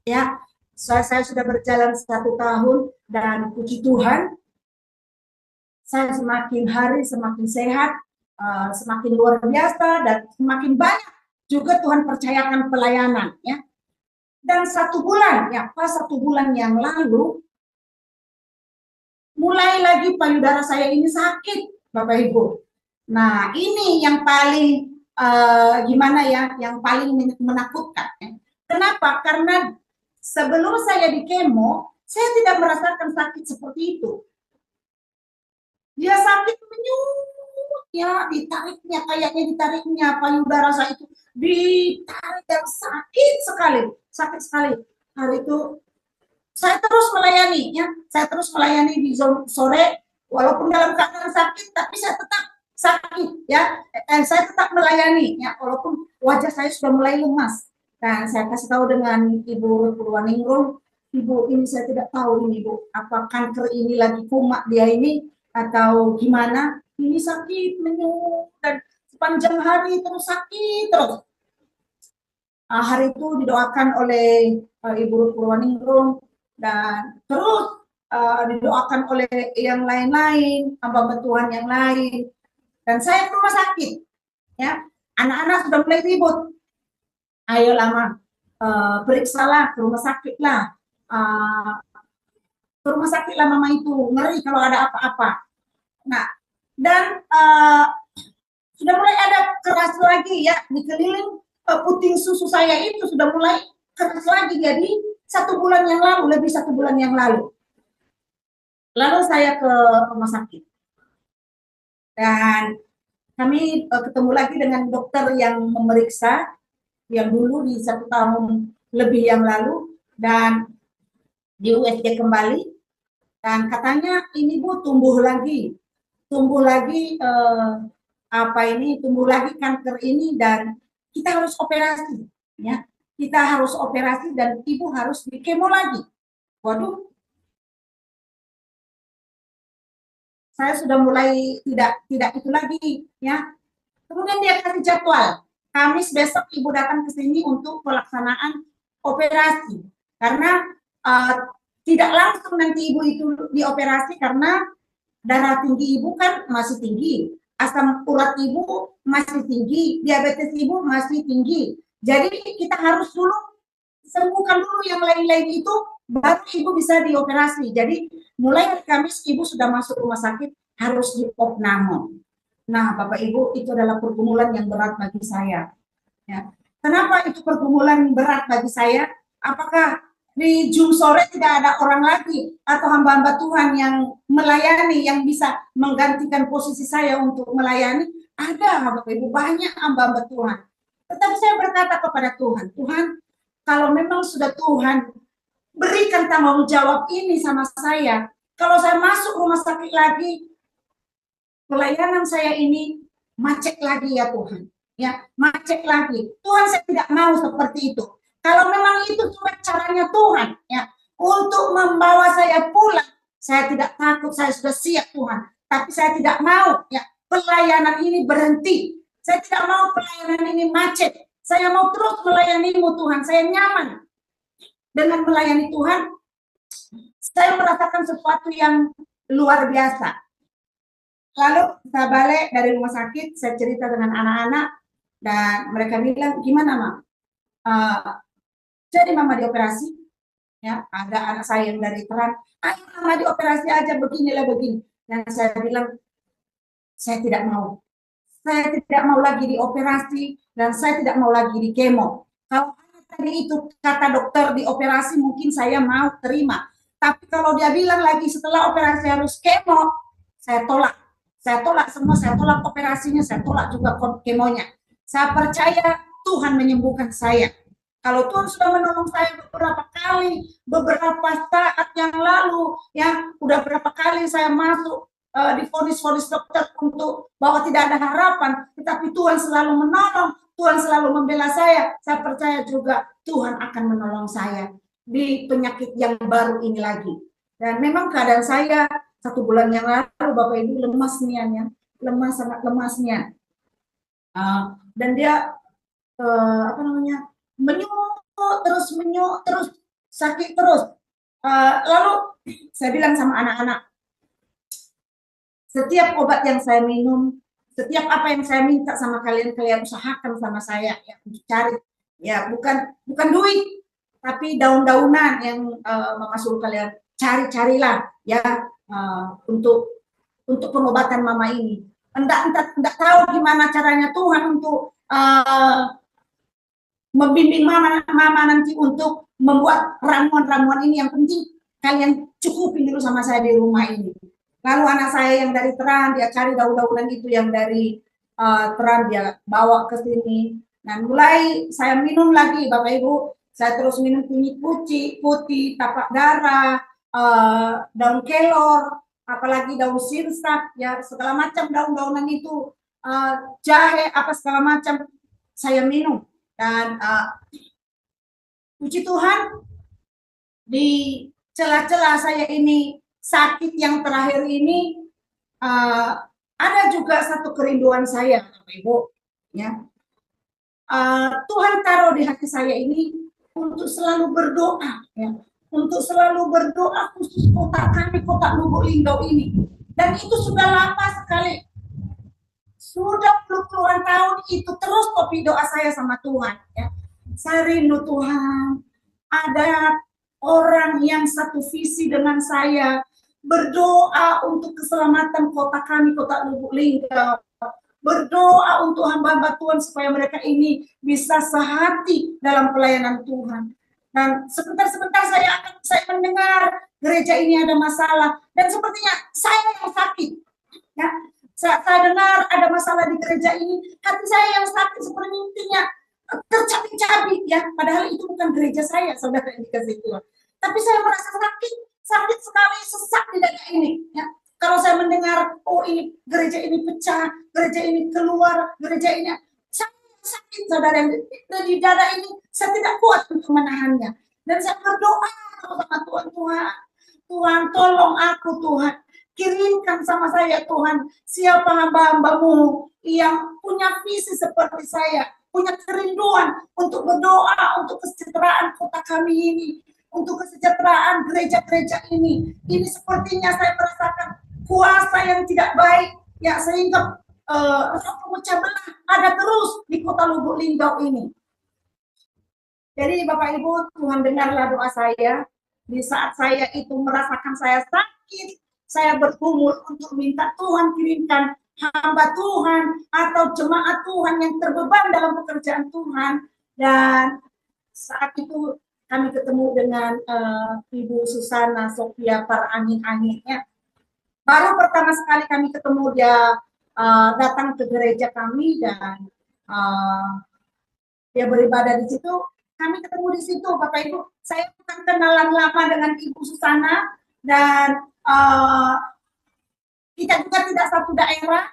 Ya, saya sudah berjalan 1 tahun dan puji Tuhan, saya semakin hari semakin sehat, semakin luar biasa dan semakin banyak juga Tuhan percayakan pelayanan, ya. Dan 1 bulan, ya, pas 1 bulan yang lalu, mulai lagi payudara saya ini sakit, Bapak Ibu. Nah, ini yang paling gimana ya, yang paling menakutkan. Ya. Kenapa? Karena sebelum saya di kemo, saya tidak merasakan sakit seperti itu. Dia sakit menyut, ya, ditariknya payudara saya itu ditarik dan sakit sekali. Hari itu saya terus melayani, ya, saya terus melayani di sore, walaupun dalam keadaan sakit, tapi saya tetap sakit, ya, saya tetap melayani, ya, walaupun wajah saya sudah mulai lemas. Dan saya kasih tahu dengan Ibu Purwaningrum, Ibu ini saya tidak tahu ini Bu, apa kanker ini lagi kumat dia ini atau gimana, ini sakit menyut dan sepanjang hari terus sakit terus. hari itu didoakan oleh Ibu Purwaningrum, dan terus didoakan oleh yang lain-lain, hamba Tuhan yang lain. Dan saya ke rumah sakit, ya, anak-anak sudah mulai ribut, ayo lama, periksalah ke rumah sakit lah, ke rumah sakit lah mama itu, ngeri kalau ada apa-apa. Nah, dan sudah mulai ada keras lagi ya, dikeliling puting susu saya itu sudah mulai keras lagi. Jadi 1 bulan yang lalu, lebih 1 bulan yang lalu. Lalu saya ke rumah sakit. Dan kami ketemu lagi dengan dokter yang memeriksa, yang dulu di 1 tahun lebih yang lalu, dan di USG kembali. Dan katanya ini Bu tumbuh lagi tumbuh lagi kanker ini, dan kita harus operasi, ya, kita harus operasi dan ibu harus di kemo lagi. Waduh, saya sudah mulai tidak itu lagi, ya. Kemudian dia kasih jadwal, Kamis besok ibu datang ke sini untuk pelaksanaan operasi, karena tidak langsung nanti ibu itu dioperasi karena darah tinggi ibu kan masih tinggi, asam urat ibu masih tinggi, diabetes ibu masih tinggi. Jadi kita harus dulu sembuhkan dulu yang lain-lain itu, baru ibu bisa dioperasi. Jadi mulai hari Kamis ibu sudah masuk rumah sakit, harus diopname. Nah, Bapak Ibu, itu adalah pergumulan yang berat bagi saya. Ya. Kenapa itu pergumulan berat bagi saya? Apakah di Zoom sore tidak ada orang lagi atau hamba-hamba Tuhan yang melayani, yang bisa menggantikan posisi saya untuk melayani? Ada, Bapak Ibu, banyak hamba-hamba Tuhan. Tetapi saya berkata kepada Tuhan, Tuhan, kalau memang sudah Tuhan berikan tanggung jawab ini sama saya, kalau saya masuk rumah sakit lagi, pelayanan saya ini macet lagi ya Tuhan, ya macet lagi. Tuhan, saya tidak mau seperti itu. Kalau memang itu cuma caranya Tuhan, ya, untuk membawa saya pulang, saya tidak takut, saya sudah siap Tuhan. Tapi saya tidak mau, ya, pelayanan ini berhenti. Saya tidak mau pelayanan ini macet. Saya mau terus melayanimu Tuhan. Saya nyaman dengan melayani Tuhan. Saya merasakan sesuatu yang luar biasa. Lalu saya balik dari rumah sakit, saya cerita dengan anak-anak, dan mereka bilang, gimana Mak? Jadi Mama dioperasi, ya, ada anak saya yang dari Teran, ayo Mama dioperasi aja, beginilah begini. Dan saya bilang, saya tidak mau. Saya tidak mau lagi dioperasi, dan saya tidak mau lagi di kemo. Kalau tadi itu kata dokter dioperasi, mungkin saya mau terima. Tapi kalau dia bilang lagi setelah operasi harus kemo, saya tolak. Saya tolak semua, saya tolak operasinya, saya tolak juga kemonya. Saya percaya Tuhan menyembuhkan saya. Kalau Tuhan sudah menolong saya beberapa saat yang lalu, ya, udah berapa kali saya masuk divonis-vonis dokter untuk bahwa tidak ada harapan, tetapi Tuhan selalu menolong, Tuhan selalu membela saya. Saya percaya juga Tuhan akan menolong saya di penyakit yang baru ini lagi. Dan memang keadaan saya 1 bulan yang lalu, Bapak Ibu, lemasnya, lemas, sangat lemasnya. Dan dia menyuk terus, sakit terus. Lalu saya bilang sama anak-anak, setiap obat yang saya minum, setiap apa yang saya minta sama kalian, kalian usahakan sama saya, ya, untuk cari, ya, bukan duit, tapi daun-daunan yang Mama suruh kalian carilah, ya, untuk pengobatan Mama ini. Enggak tahu gimana caranya Tuhan untuk membimbing mama nanti untuk membuat ramuan-ramuan ini. Yang penting kalian cukupin dulu sama saya di rumah ini. Lalu anak saya yang dari Teran, dia cari daun-daunan itu yang dari Teran, dia bawa ke sini. Dan mulai saya minum lagi, Bapak Ibu. Saya terus minum kunyit putih, tapak darah, daun kelor, apalagi daun sirsak, ya, segala macam daun-daunan itu, jahe, apa segala macam saya minum. Dan puji Tuhan, di celah-celah saya ini sakit yang terakhir ini, ada juga satu kerinduan saya, Bapak Ibu, ya. Tuhan taruh di hati saya ini untuk selalu berdoa, ya, untuk selalu berdoa khusus kota kami, kota Lubuk Linggau ini. Dan itu sudah lama sekali, sudah puluhan tahun itu terus kopi doa saya sama Tuhan. Ya. Saya rindu Tuhan, ada orang yang satu visi dengan saya, berdoa untuk keselamatan kota kami, kota Lubuk Linggau. Berdoa untuk hamba-hamba Tuhan supaya mereka ini bisa sehati dalam pelayanan Tuhan. Dan sebentar-sebentar saya mendengar gereja ini ada masalah dan sepertinya saya yang sakit. Ya, saya dengar ada masalah di gereja ini, hati saya yang sakit sepertinya tercabik-cabik ya, padahal itu bukan gereja saya, saudara yang dikasih Tuhan. Tapi saya merasa sakit sekali, sesak di dada ini. Ya. Kalau saya mendengar, oh ini gereja ini pecah, gereja ini keluar, gereja ini sakit, saudara, di dada ini saya tidak kuat untuk menahannya. Dan saya berdoa sama Tuhan, Tuhan tolong aku Tuhan, kirimkan sama saya Tuhan, siapa hamba-hambamu yang punya visi seperti saya, punya kerinduan untuk berdoa untuk kesejahteraan kota kami ini, untuk kesejahteraan gereja-gereja ini. Ini sepertinya saya merasakan kuasa yang tidak baik, ya, sehingga roh pemecah belah ada terus di kota Lubuk Linggau ini. Jadi Bapak Ibu, Tuhan dengarlah doa saya. Di saat saya itu merasakan saya sakit, saya bergumul untuk minta Tuhan kirimkan hamba Tuhan atau jemaat Tuhan yang terbeban dalam pekerjaan Tuhan. Dan saat itu kami ketemu dengan Ibu Susana Sofia para angin-anginnya. Baru pertama sekali kami ketemu, dia datang ke gereja kami dan dia beribadah di situ. Kami ketemu di situ, Bapak Ibu. Saya bukan kenalan lama dengan Ibu Susana dan kita juga tidak satu daerah.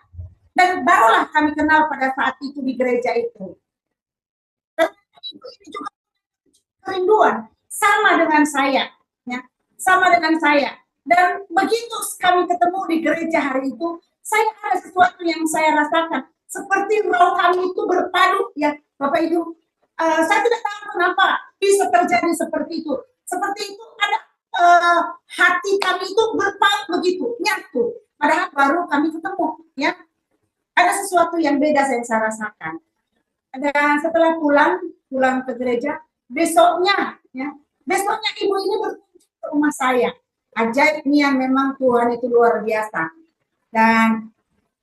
Dan barulah kami kenal pada saat itu di gereja itu. Dan Ibu ini juga kerinduan sama dengan saya, ya, sama dengan saya. Dan begitu kami ketemu di gereja hari itu, saya ada sesuatu yang saya rasakan, seperti roh kami itu berpadu, ya Bapak Ibu. Saya tidak tahu kenapa bisa terjadi seperti itu. Seperti itu ada hati kami itu berpadu begitu, nyatu. Padahal baru kami ketemu, ya. Ada sesuatu yang beda yang saya rasakan. Dan setelah pulang ke gereja, besoknya ibu ini berkunjung ke rumah saya. Ajaibnya memang Tuhan itu luar biasa. Dan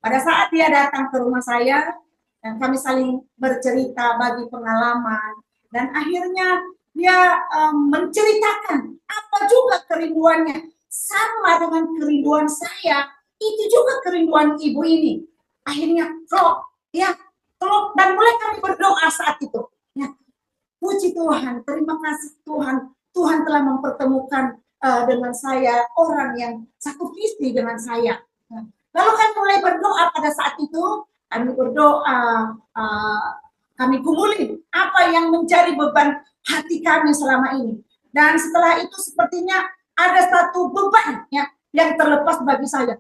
pada saat dia datang ke rumah saya, dan kami saling bercerita bagi pengalaman, dan akhirnya dia menceritakan apa juga kerinduannya, sama dengan kerinduan saya, itu juga kerinduan ibu ini. Akhirnya klop, ya, klop, dan mulai kami berdoa saat itu. Ya, puji Tuhan, terima kasih Tuhan, Tuhan telah mempertemukan dengan saya orang yang satu visi dengan saya. Lalu kami mulai berdoa pada saat itu, kami berdoa, kami gumulin apa yang menjadi beban hati kami selama ini. Dan setelah itu sepertinya ada satu beban ya, yang terlepas bagi saya.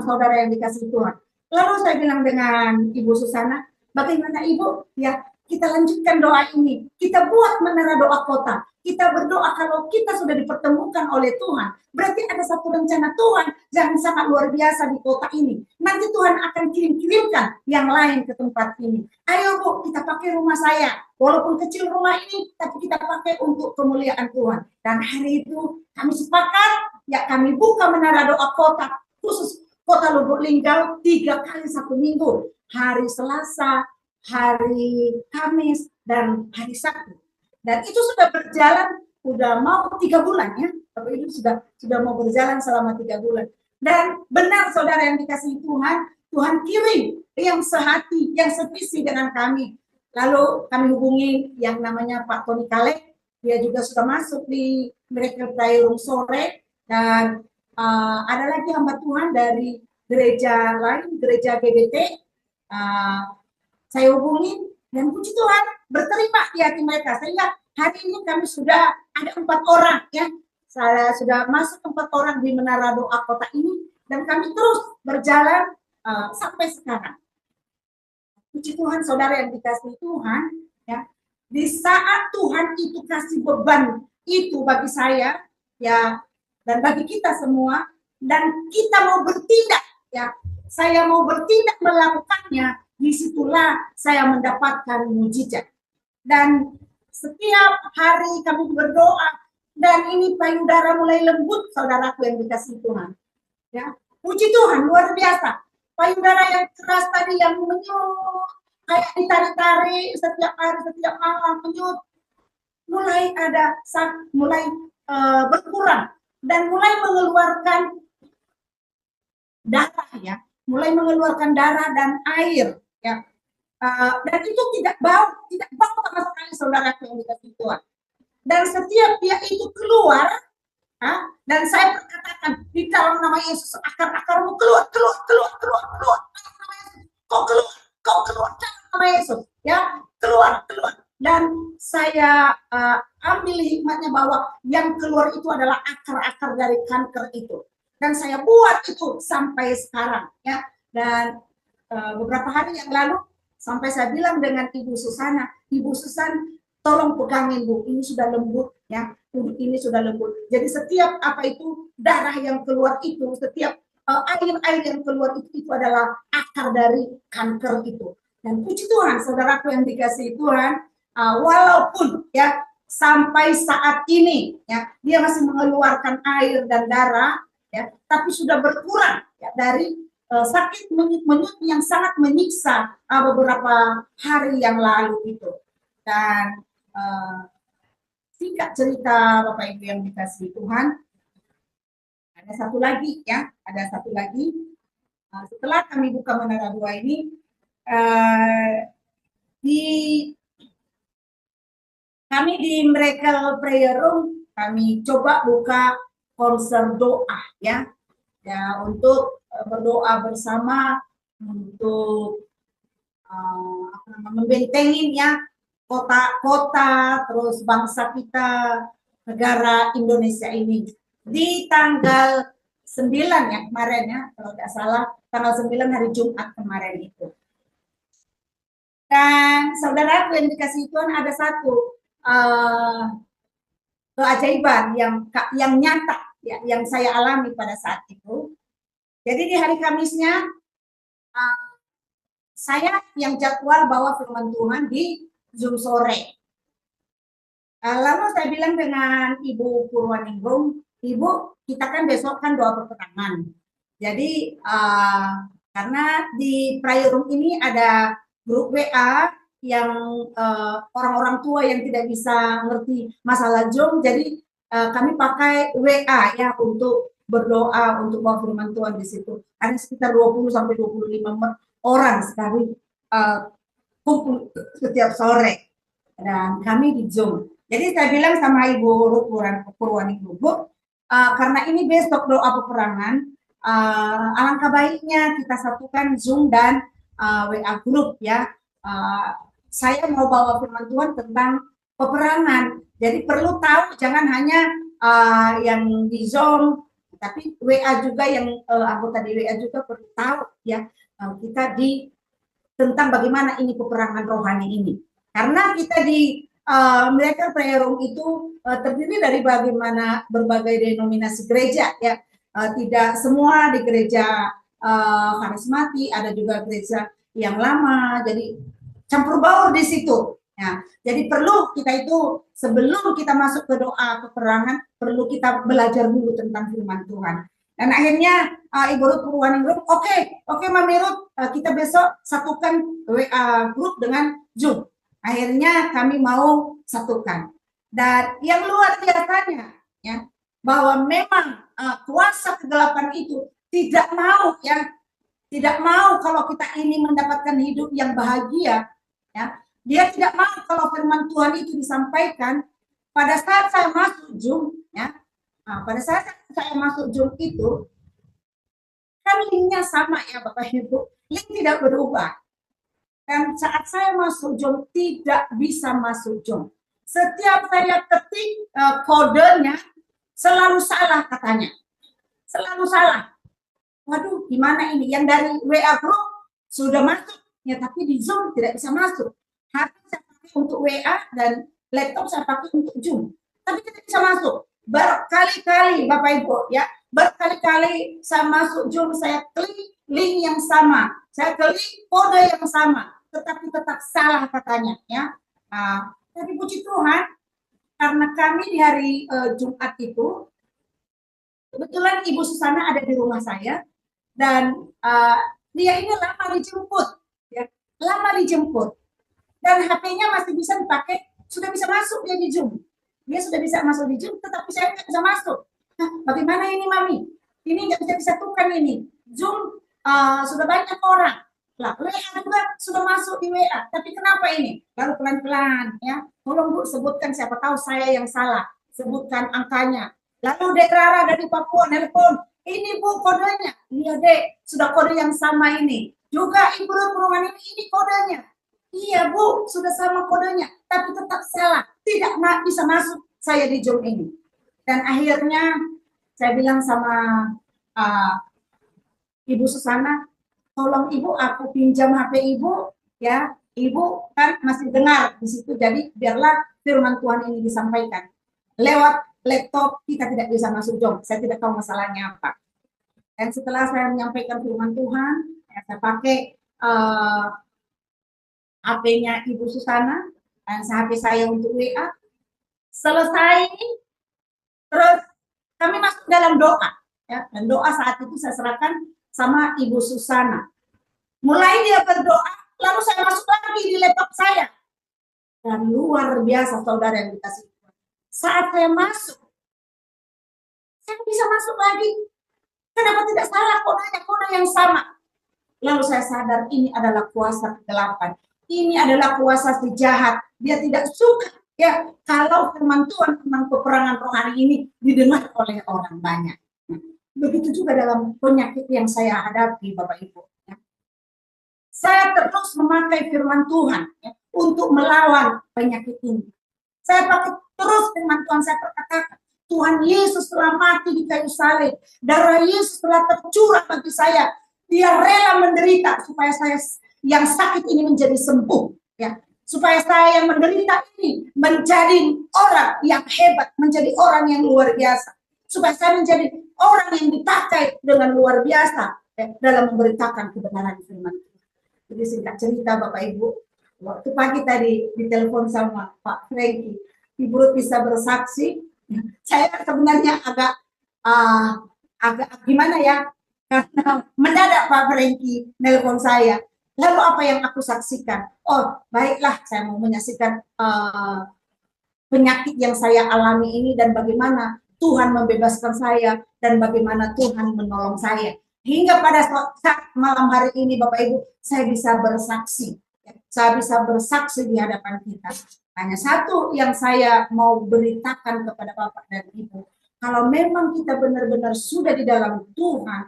Saudara yang dikasih Tuhan. Lalu saya bilang dengan Ibu Susana, bagaimana Ibu? Ya, kita lanjutkan doa ini. Kita buat menara doa kota. Kita berdoa kalau kita sudah dipertemukan oleh Tuhan. Berarti ada satu rencana Tuhan yang sangat luar biasa di kota ini. Nanti Tuhan akan kirimkan yang lain ke tempat ini. Ayo Bu, kita pakai rumah saya. Walaupun kecil rumah ini, tapi kita pakai untuk kemuliaan Tuhan. Dan hari itu kami sepakat, ya kami buka menara doa kota khusus Kota Lubuk Linggau 3 kali 1 minggu. Hari Selasa, hari Kamis, dan hari Sabtu. Dan itu sudah berjalan, sudah mau 3 bulan ya. Tapi itu sudah mau berjalan selama 3 bulan. Dan benar saudara yang dikasihi Tuhan, Tuhan kirim yang sehati, yang sevisi dengan kami. Lalu kami hubungi yang namanya Pak Tony Kalek, dia juga sudah masuk di Miracle Prayer Room sore, dan ada lagi hamba Tuhan dari gereja lain, gereja GBT, saya hubungi dan puji Tuhan berterima di hati mereka, sehingga hari ini kami sudah ada 4 orang ya, saya sudah masuk 4 orang di menara doa kota ini, dan kami terus berjalan sampai sekarang. puji Tuhan saudara yang dikasihi Tuhan, ya. Di saat Tuhan itu kasih beban itu bagi saya, ya, dan bagi kita semua, dan kita mau bertindak, ya, saya mau bertindak melakukannya, disitulah saya mendapatkan mujizat. Dan setiap hari kami berdoa, dan ini payudara mulai lembut, saudaraku yang dikasihi Tuhan. Ya, puji Tuhan, luar biasa. Payudara yang keras tadi yang menyut, kayak ditarik-tarik setiap hari, setiap malam menyut, mulai ada mulai berkurang dan mulai mengeluarkan darah, ya, mulai mengeluarkan darah dan air, ya. Dan itu tidak bau sama sekali, saudara yang dikasihi Tuhan. Dan setiap dia itu keluar, dan saya berkatakan di dalam nama Yesus, akar-akarmu keluar, kau keluar dalam nama Yesus, ya, keluar. Dan saya ambil hikmatnya bahwa yang keluar itu adalah akar-akar dari kanker itu. Dan saya buat itu sampai sekarang, ya. Dan beberapa hari yang lalu sampai saya bilang dengan Ibu Susana, Ibu Susan, tolong pegangin Bu, ini sudah lembut, ya, ini sudah lembut. Jadi setiap apa itu darah yang keluar itu, setiap air yang keluar itu adalah akar dari kanker itu. Dan puji Tuhan, saudaraku yang dikasihi Tuhan, walaupun, ya, sampai saat ini, ya, dia masih mengeluarkan air dan darah, ya, tapi sudah berkurang, ya, dari sakit menyut yang sangat menyiksa beberapa hari yang lalu itu. Dan singkat cerita Bapak Ibu yang dikasihi Tuhan, ada satu lagi, ya, setelah kami buka Menara 2 ini, kami di Miracle Prayer Room, kami coba buka konser doa, ya, untuk berdoa bersama untuk membentengin, ya, kota-kota, terus bangsa kita, negara Indonesia ini. Di tanggal 9, ya, kemarin, ya, kalau tidak salah, tanggal 9 hari Jumat kemarin itu. Dan saudara yang dikasihi Tuhan, ada satu keajaiban yang nyata, ya, yang saya alami pada saat itu. Jadi di hari Kamisnya, saya yang jadwal bawa firman Tuhan di Zoom sore. Lalu saya bilang dengan Ibu Purwaningrum, Ibu, kita kan besok kan doa peperangan. Jadi karena di prayer room ini ada grup WA yang orang-orang tua yang tidak bisa ngerti masalah Zoom, jadi kami pakai WA, ya, untuk berdoa, untuk bawa firman Tuhan di situ. Ada sekitar 20 sampai 25 orang sekali kumpul setiap sore, dan kami di Zoom. Jadi saya bilang sama Ibu Purwaningrum, Bu, karena ini besok doa peperangan, alangkah baiknya kita satukan Zoom dan WA grup, ya. Saya mau bawa firman Tuhan tentang peperangan. Jadi perlu tahu, jangan hanya yang di Zoom, tapi WA juga, yang anggota di WA juga perlu tahu, ya, kita tentang bagaimana ini peperangan rohani ini. Karena kita di Miracle Prayer Room itu terdiri dari berbagai denominasi gereja, ya. Tidak semua di gereja karismatik, ada juga gereja yang lama, jadi campur baur di situ. Ya, jadi perlu kita itu sebelum kita masuk ke doa peperangan, perlu kita belajar dulu tentang firman Tuhan. Dan akhirnya Ibu Ruth Purwaningrum, oke Mami Ruth, kita besok satukan WA grup dengan Zoom. Akhirnya kami mau satukan. Dan yang luar biasanya, ya, bahwa memang kuasa kegelapan itu tidak mau kalau kita ini mendapatkan hidup yang bahagia, ya. Dia tidak mau kalau firman Tuhan itu disampaikan. Pada saat saya masuk Zoom, ya, pada saat saya masuk Zoom itu kan linknya sama, ya Bapak Ibu, link tidak berubah. Dan saat saya masuk Zoom tidak bisa masuk Zoom. Setiap saya ketik kodenya selalu salah katanya, selalu salah. Waduh, gimana ini? Yang dari WA group sudah masuk, ya tapi di Zoom tidak bisa masuk. HP saya pakai untuk WA dan laptop saya pakai untuk Zoom, tapi tidak bisa masuk. Berkali-kali Bapak Ibu ya, berkali-kali saya masuk Zoom, saya klik link yang sama, saya klik kode yang sama, tetapi tetap salah katanya ya. Tapi puji Tuhan, karena kami di hari Jumat itu kebetulan Ibu Susana ada di rumah saya dan dia ini lama dijemput dan HP-nya masih bisa dipakai, sudah bisa masuk dia di Zoom. Dia sudah bisa masuk di Zoom, tetapi saya nggak bisa masuk. Nah, bagaimana ini Mami? Ini nggak bisa disatukan ini. Zoom sudah banyak orang. Lah, WA juga sudah masuk di WA, tapi kenapa ini? Lalu pelan-pelan ya, tolong Bu sebutkan, siapa tahu saya yang salah. Sebutkan angkanya. Lalu Dek Rara dari Papua nelpon, ini Bu kodenya. Iya Dek, sudah kode yang sama ini. Juga Ibu Ruth ini kodenya. Iya Bu, sudah sama kodenya, tapi tetap salah. Tidak bisa masuk saya di Zoom ini. Dan akhirnya saya bilang sama Ibu Susana, tolong Ibu aku pinjam HP Ibu ya. Ibu kan masih dengar di situ, jadi biarlah firman Tuhan ini disampaikan. Lewat laptop kita tidak bisa masuk Zoom. Saya tidak tahu masalahnya apa. Dan setelah saya menyampaikan firman Tuhan, ya, saya pakai HP-nya Ibu Susana dan HP saya untuk WA. Selesai, terus kami masuk dalam doa. Ya, dan doa saat itu saya serahkan sama Ibu Susana. Mulai dia berdoa, lalu saya masuk lagi di laptop saya. Dan luar biasa saudara yang dikasih Tuhan. Saat saya masuk, saya bisa masuk lagi. Kenapa tidak salah kodenya, kode yang sama? Lalu saya sadar ini adalah kuasa kegelapan. Ini adalah kuasa si jahat. Dia tidak suka ya kalau firman Tuhan tentang peperangan rohani ini didengar oleh orang banyak. Begitu juga dalam penyakit yang saya hadapi, Bapak Ibu. Ya. Saya terus memakai firman Tuhan ya, untuk melawan penyakit ini. Saya pakai terus firman Tuhan, saya perkatakan, Tuhan Yesus telah mati di kayu salib. Darah Yesus telah tercurah bagi saya. Dia rela menderita supaya saya yang sakit ini menjadi sembuh. Ya. Supaya saya yang menderita ini menjadi orang yang hebat, menjadi orang yang luar biasa. Supaya saya menjadi orang yang dipakai dengan luar biasa ya, dalam memberitakan kebenaran firman Tuhan. Jadi singkat cerita Bapak Ibu, waktu pagi tadi ditelepon sama Pak Franky, Ibu Ruth bisa bersaksi. Saya sebenarnya agak gimana ya, karena mendadak Pak Franky nelpon saya. Lalu apa yang aku saksikan? Oh baiklah, saya mau menyaksikan penyakit yang saya alami ini dan bagaimana Tuhan membebaskan saya dan bagaimana Tuhan menolong saya. Hingga pada saat malam hari ini Bapak Ibu, saya bisa bersaksi. Saya bisa bersaksi di hadapan kita. Hanya satu yang saya mau beritakan kepada Bapak dan Ibu. Kalau memang kita benar-benar sudah di dalam Tuhan,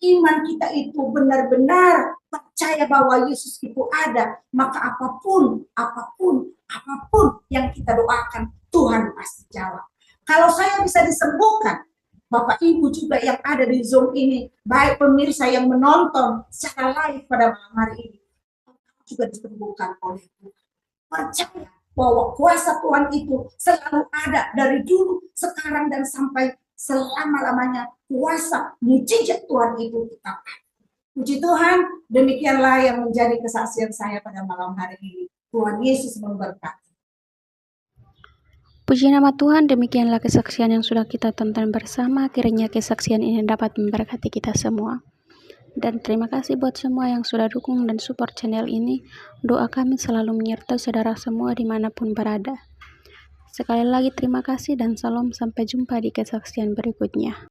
iman kita itu benar-benar percaya bahwa Yesus itu ada, maka apapun yang kita doakan, Tuhan pasti jawab. Kalau saya bisa disembuhkan, Bapak Ibu juga yang ada di Zoom ini, baik pemirsa yang menonton secara live pada malam hari ini, juga disembuhkan oleh Tuhan. Percaya bahwa kuasa Tuhan itu selalu ada dari dulu, sekarang, dan sampai selama-lamanya. Kuasa mujizat Tuhan itu tetap ada. Puji Tuhan, demikianlah yang menjadi kesaksian saya pada malam hari ini. Tuhan Yesus memberkati. Puji nama Tuhan, demikianlah kesaksian yang sudah kita tonton bersama. Kiranya kesaksian ini dapat memberkati kita semua. Dan terima kasih buat semua yang sudah dukung dan support channel ini. Doa kami selalu menyertai saudara semua dimanapun berada. Sekali lagi terima kasih dan salam, sampai jumpa di kesaksian berikutnya.